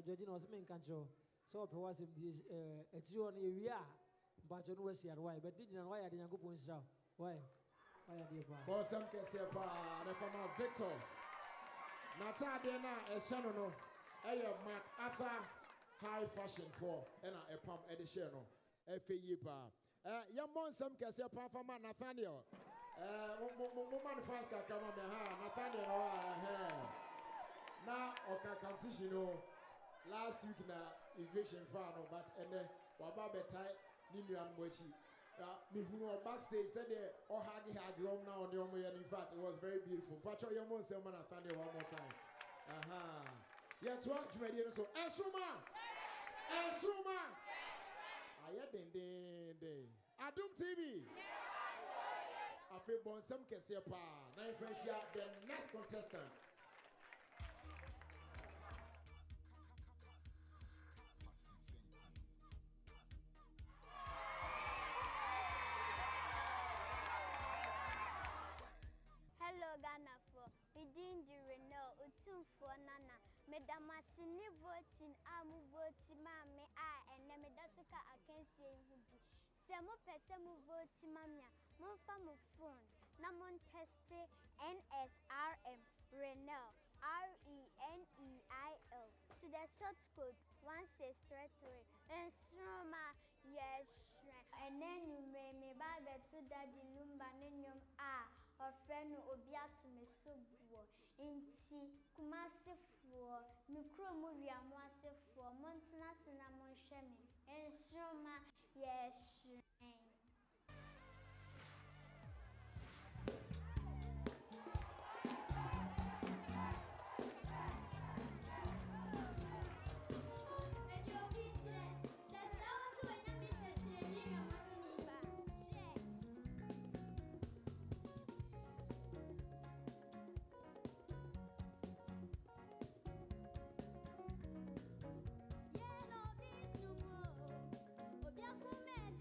Georgina was main control. So I was in the a trio on area, but you know why. But did you know why I didn't go point show? Why? Why are you? Boss, I'm going to say, Victor. Nata dena eshano no eye Mark Arthur high fashion for ena epam edition no efe pa ya monsam kese pa fama Nathaniel mo man fans ka kama me ha Nathaniel no na oka competition no last week na evasion fan no but ene waba betai ni nuan mo echi me who are backstage said there or hagi now on the in fact it was very beautiful. Pacho your mom say man Nathaniel one more time. Yeah, to watch media so Esuma. Aya den. Adum TV. Afi bon sam kese pa. Na influence the next contestant. Within the Renault, Utum for Nana, Madame Sini voting, Amu voting, Mammy, and Namedatuka, I can say him. Samo Pesamo voting, Mamma, Monfamo phone, Namon Teste, NSRM, Renault, RENEIL, to the short code 163, and Stroma, yes, and then you may me buy the two daddy lumba, Ninium, or friend Obiatu me so inti Kumasi for Mikro movie and Mwase for Montana Cinnamon Shemi and Stroma, yes.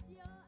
Your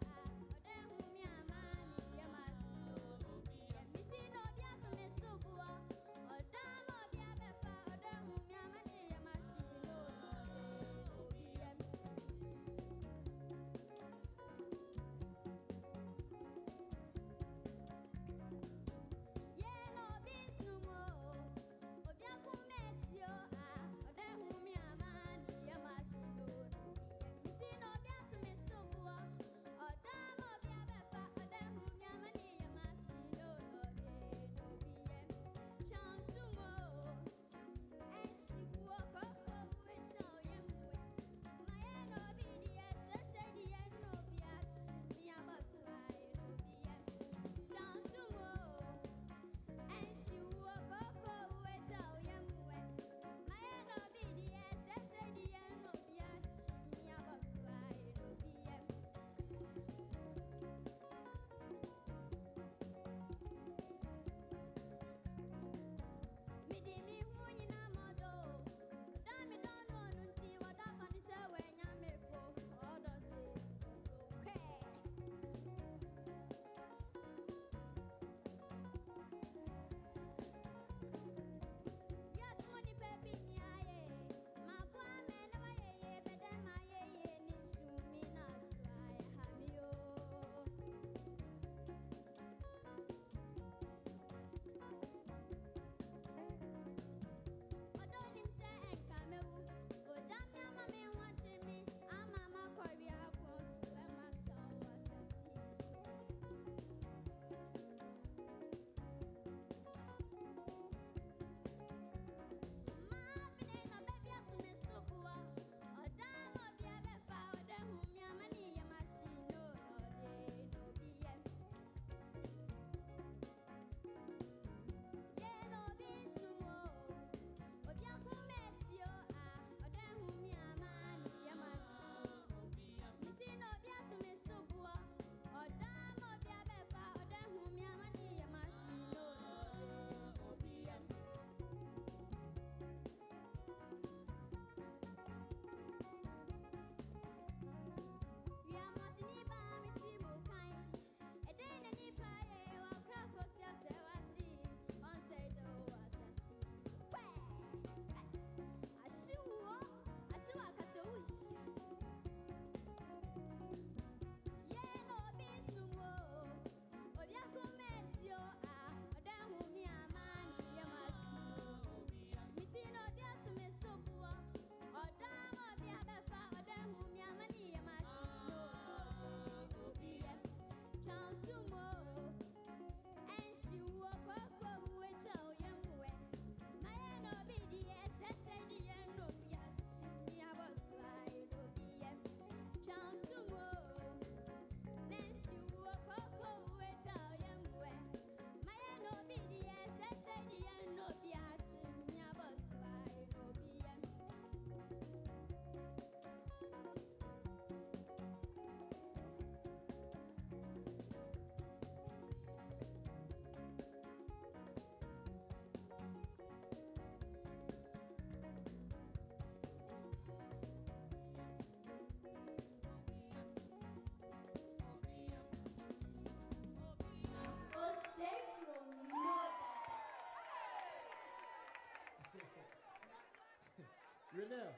Renee,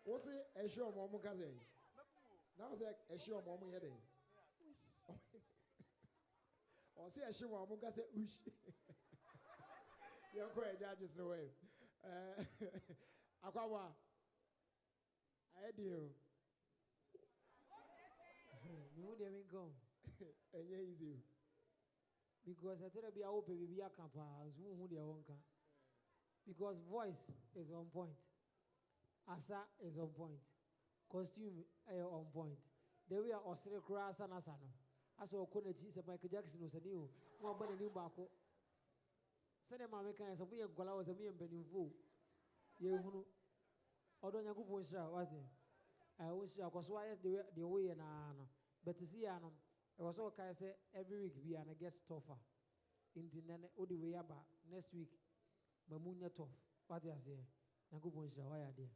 what's it? A show mom cousin. Now say a show mom heading. Or say a show mom cousin. You're quite judges no way. Aquawa. I do. Me would even go. And yeah, easy. Because I tell you, I hope we be a camper. Who they won't come. Because voice is on point. Asa is on point. Costume is on point. The way I was cross and asano. As well, Konechi is a Michael Jackson was a new one, but a new bako. Send them American as a way of Gola was a mere Benufu. You know, although you go for was it? I wish I was why the way and but to see Anna, it was all kind of say every week we are gets tougher. In the Odi way about next week. Mamunya tough. What I say? Nago Bonsha, why are there?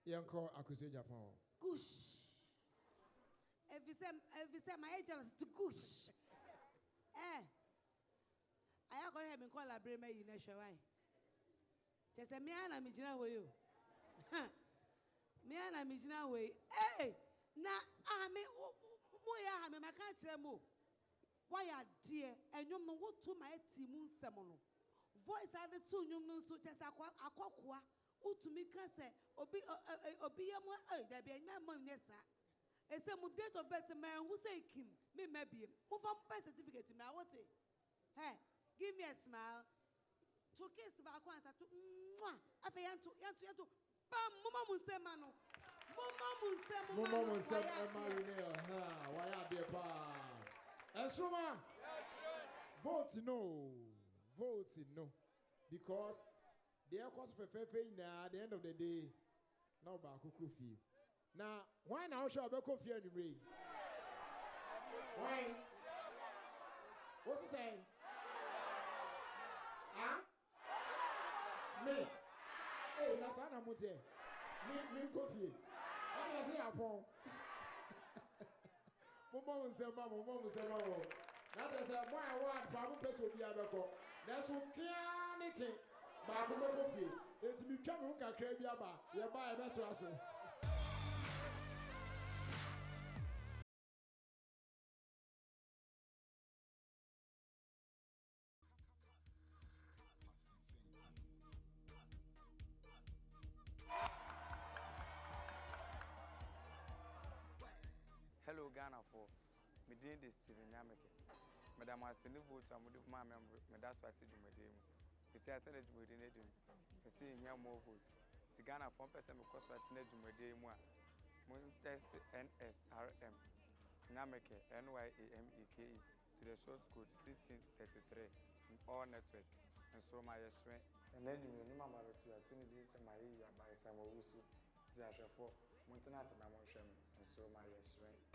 Young call accusation Japan. Kush. If you say my age is to kush. I am going to have call a breme in a show. Just a man, I'm in way. Me and I'm in way. Hey, now I mean, I am a country move. Why are dear? And you know what to my team semono. Voice are the two new so just a quaqua, who to me can say, Obi there be a man, Nessa. A some date of better man who say Kim, me maybe, move on birth certificate to me. What it? Hey, give me a smile. To kiss back once to after yanto, bam, Mumma Munsemano. Mumma Munsem, why are they pa? And so, vote no. Vote no. Because they are cost for fair now at the end of the day. No back coffee. Now, why now shall I coffee anyway? Why? What's he saying? Huh? Me? Hey, Nasana Mute. Me coffee. I say upon. Mama will say, Mama. That is why I want Babu Peso Biabeco. That's who can it. Babu Coffee. It's me coming to Krabiaba. You buy that Russell. Hello Ghana for me doing this Steven Yameke. Madam I send vote and would my member that's what I did with him. He said I said it with him. I see him more vote. To Ghana 1% because I did with him. Moon test NSRM Nameke NYAMEKE to the short code 1633 in all network and so my strength. And then you know my to attend this my ear by some Wusu Zasha for Montanas and Amosham and so my strength.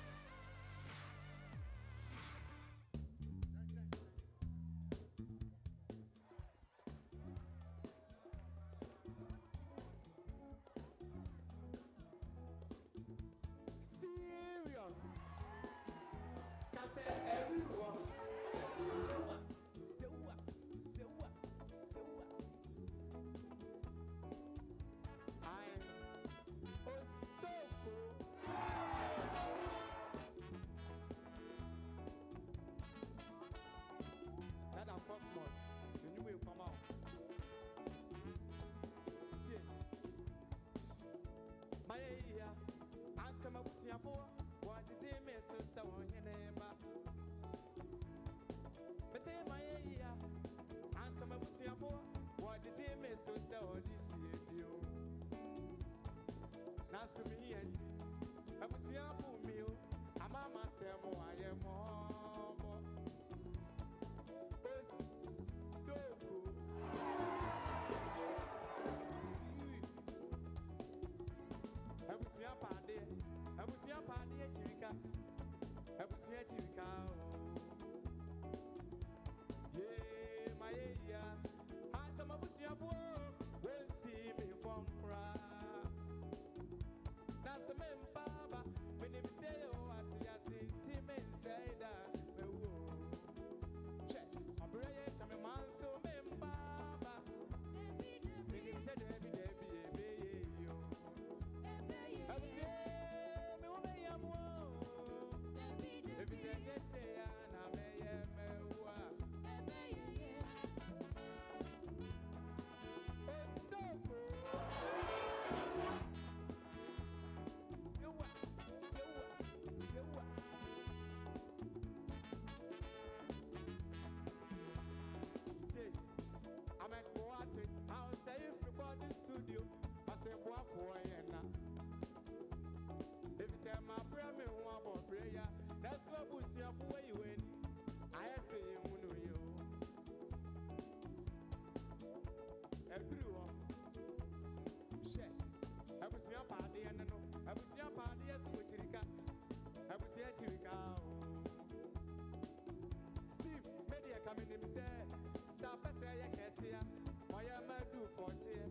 ɔteɛ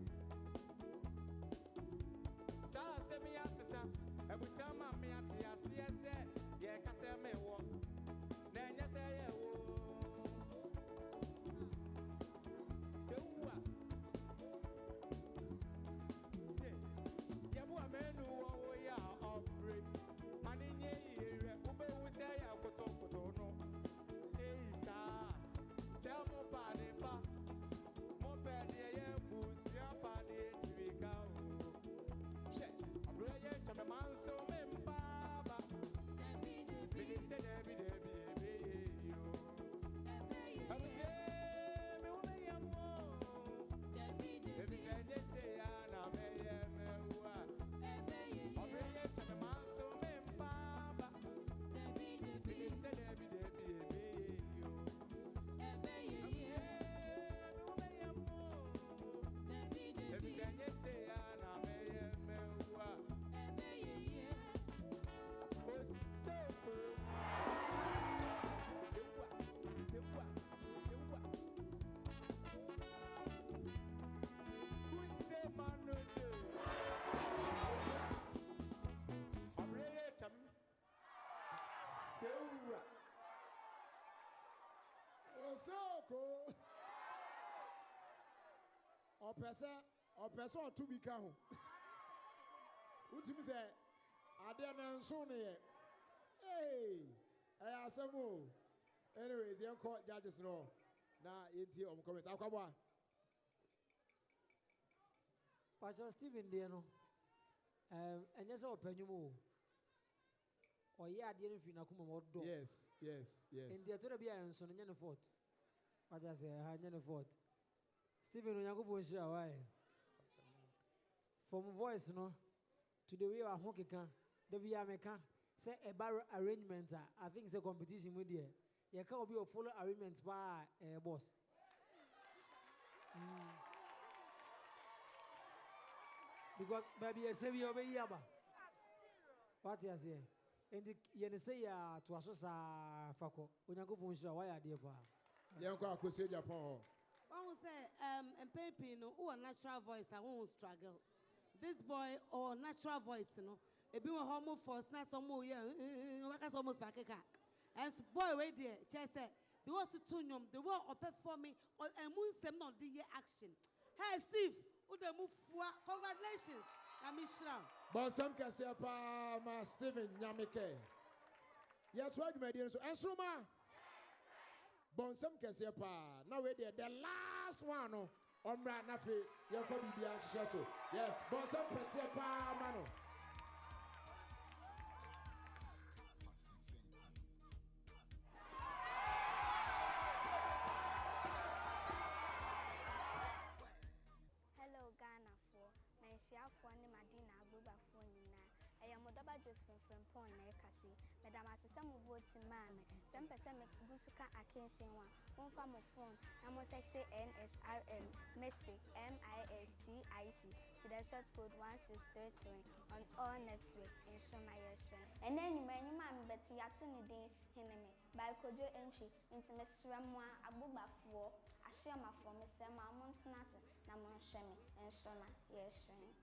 saa asɛm yi asesa abusua ma me ate aseɛ sɛ yɛka sɛ mewɔ na ɛnyɛ sɛ yɛwo sɛ wu a tie yɛboa menu wɔ wo yɛ a ɔbere ma ne nyɛ yiyerɛ wobɛwu sɛ yɛ kotokoto no ei saa sɛ mo ba ne ba mo pɛ deɛ yɛ busua pa ne ɛtirika o hwɛ ɔberɛ yɛ ntwɛmɛ ma nso membaaba menim sɛ daabi ɛbɛyɛ yo abusua me wo mɛyɛ mo ɛfisɛ ɛnyɛ sei a na mɛyɛ mɛwu a ɔberɛ yɛ ntwɛmɛ ma nso membaaba menim sɛ daabi ɛbɛyɛ yo Osoko. Opesa to be kaho. Utimi say ade na nso ne ye. Hey, I asemo. Anyways, you call judges no. Na yenti comment. Akwabwa. Pastor Stephen deɛ no ɛnyɛ sɛ ɔpɛnwom o ɔyɛ adeɛ no firi n'akoma ma ɔdɔ Yes. nti ɛtɔ da bi a nso no nyɛ ne fault wagya sɛ ɛha nyɛ ne fault Stephen onyankopɔn hyira waayɛ from voice no to the way waho keka da bi a meka sɛ ɛba arrangement a I think sɛ competition mu deɛ yɛka obi ɔ follow arrangement paa boss because baby yɛsɛ bi ɔbɛyi aba wate aseɛ nti yɛne sɛ yɛ a toa so saa fa kɔ onyankopɔn hyira wayɛ adeɛ paa Yanko akose Japan. One say, Pepe, no, who natural voice, I won't struggle. This boy, or natural voice, you know, a bit more homo for snatch some more, yeah, almost back a car. And boy, wait there, Chess said, the was to tune the war or performing, or a moon sem not the action. Hey, Steve, who the move for? Congratulations, Kamishra. But some can say, Ma Stephen Yamike. Yes, what my dear, so Ansuma. Bon some can say, now we're there, the last one, on Nafi, your Fabia Shasso. Yes, bon some can say, Mano. Hello Ghana for Menshia for Madina Abuba for Nina. I am Modaba Josephine from Pon Nekasi. Madame Assam vote man. Some person Busuka Akensi one. One farm of phone. I'm on taxi NSRM Mystic MISTIC. So the short code 1633 on all network in Shomayashan. And then you may Betty Yatunide Hineme by Kojo entry into Miss Ramwa Abuba for a shema for Miss Emma Montanasa Namon Shemi and Shona. Yes, Shani.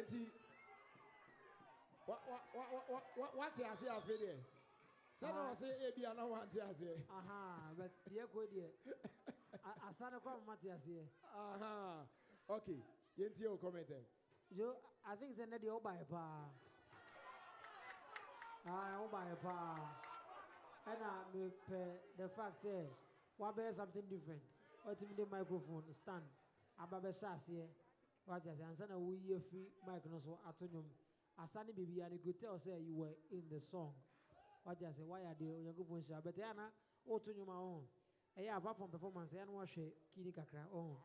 Yenti. What you say after there? Say no say ebi ana want you say. Aha, but dear go there. Asana kwa Matthias here. Aha. Okay. Yenti o comment. Yo, I think it's another oba pa. Oba pa. And the fact say, what bear something different. What in the microphone stand. Ababe shas here. What you say? Ansana we hear free mic no so atonium. Asani baby and you tell say you were in the song. What you say? Why are they on your good punch? But Anna, oh to my own. Apart from performance, I know she kini kakra. Oh,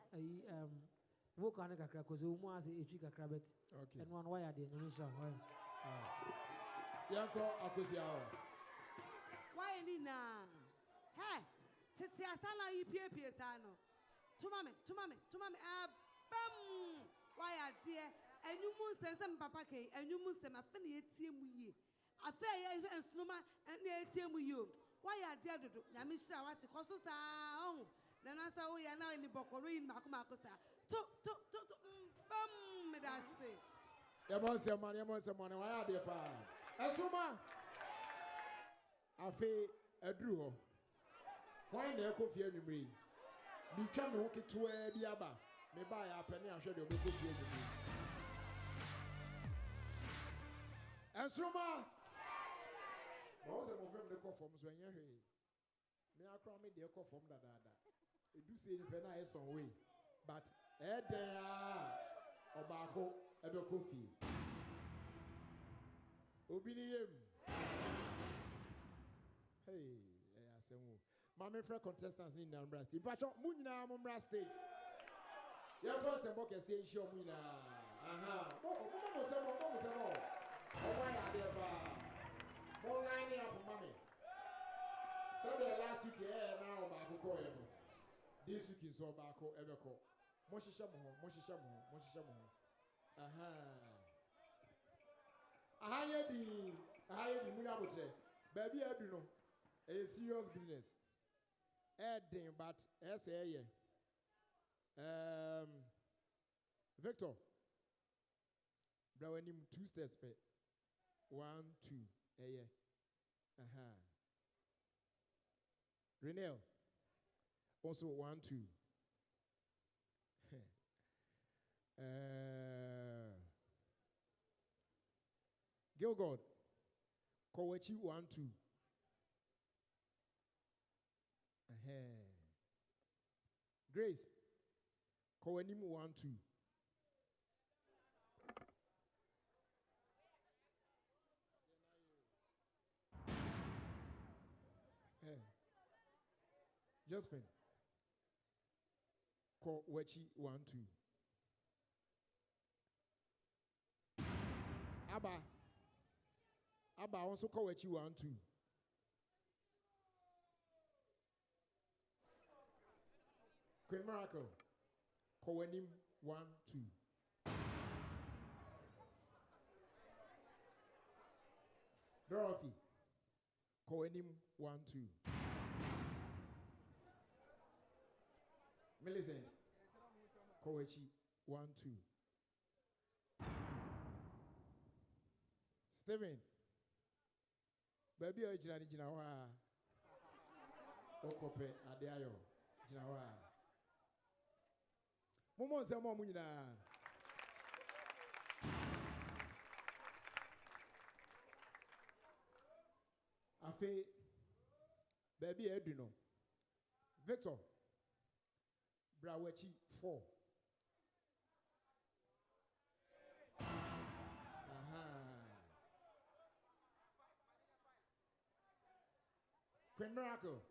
vocal kakra because you must say a crabet. Okay. And one why are they? No show. Yanko akusia. Why Nina? Hey, Titi Asana EPA Sano. To mommy. Bam! Why are dear? And you moon send some papa K, and you moon send a funny team with you. A fair and snowman and near team with you. Why are dear to Yamisha? What the cost of sound? Then I saw we are now in the Bokorin Makumakosa. Bam! Medasi. Yamonse money. Why are they pa? Asuma. Afe Adruho. Why the echo fear me? Me come hook it to a biaba. Me buy a penny and show you be good fear me. Asuma. Most of them the call forms when you're here. Me I call me the call form da. You do say the penna is on way. But there Obako Ebe Kofi. Obiniem. Hey, Mammy for contestants in Nambra State. But Munina Mumbra State. Your first and book is saying show Muna. Aha. Oh, why are they more lining up, Mammy? Sunday last week, now Bako. This week is all Bako Everco. Moshishamo. Aha. I the Muyabote. Baby, I do know. A serious business. Adding, but S.A. Victor. Brawling 2 steps. 1, 2. Renelle. Also 1, 2. Gilgod. Kowechi 1, 2. Grace. Kowenim 1, 2. Josephine. Kowechi 1, 2. Abba also Kowechi 1, 2. Queen Miracle. Kowenim 1, 2. Dorothy. Kowenim 1, 2. Millicent. Kowechi 1, 2. Steven. Baby, Jinawa. Okope Adeayo. Jinawa. Momo se mo munyina. Afe baby eduno. Victor. Brawechi 4. Queen Miracle.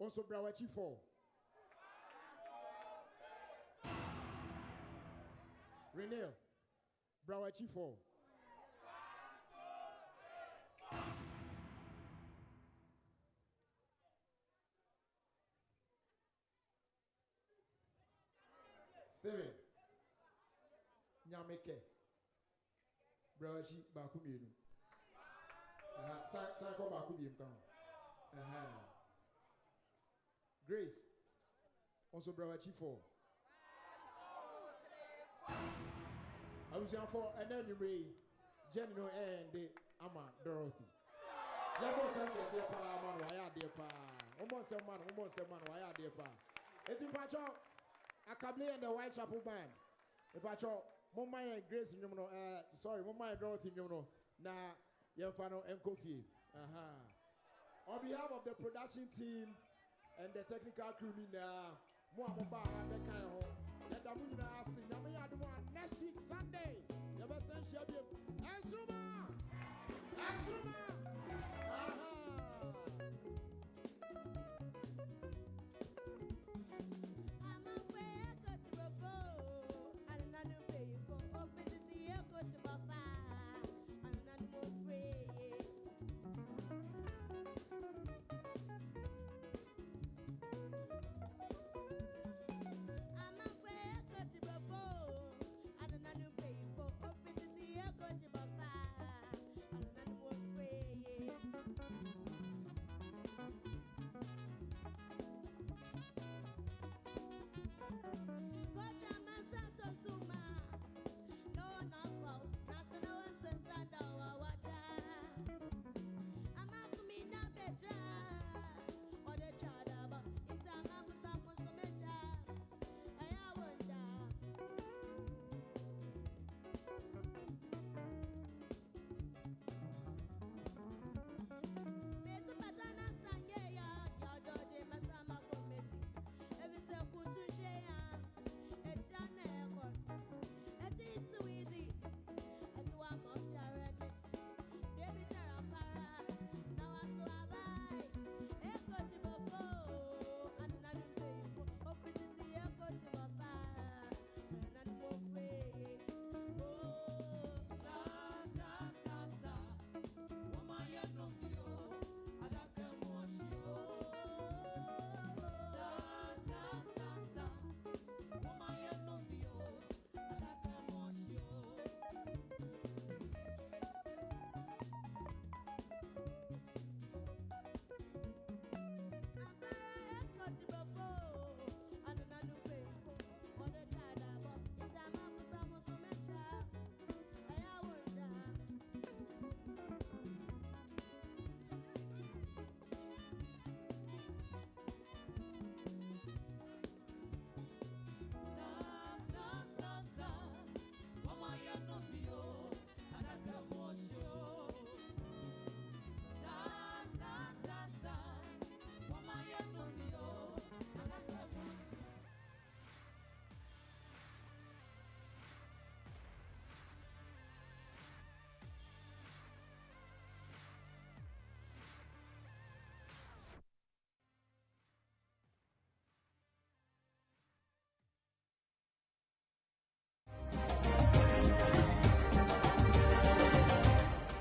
Also Brawechi 4. Renelle. Brawechi 4. Steven. Nyameke. Brawechi Bakumienu. Sanko Bakumienu. Grace. Also Brawechi 4. was young for an enemy. General and Ama Dorothy. Yabo San Kesepa, man, why are dear pa? Almost a man, why are dear pa? It's in Pacho, Akable and the Whitechapel band. If I talk, Mumma and Grace, sorry, Mumma and Dorothy, na Yafano and Kofi. On behalf of the production team and the technical crew, Moamoba and the Kaho, let the Muna sing next week, Sunday. Never send Shabby. Ansuma!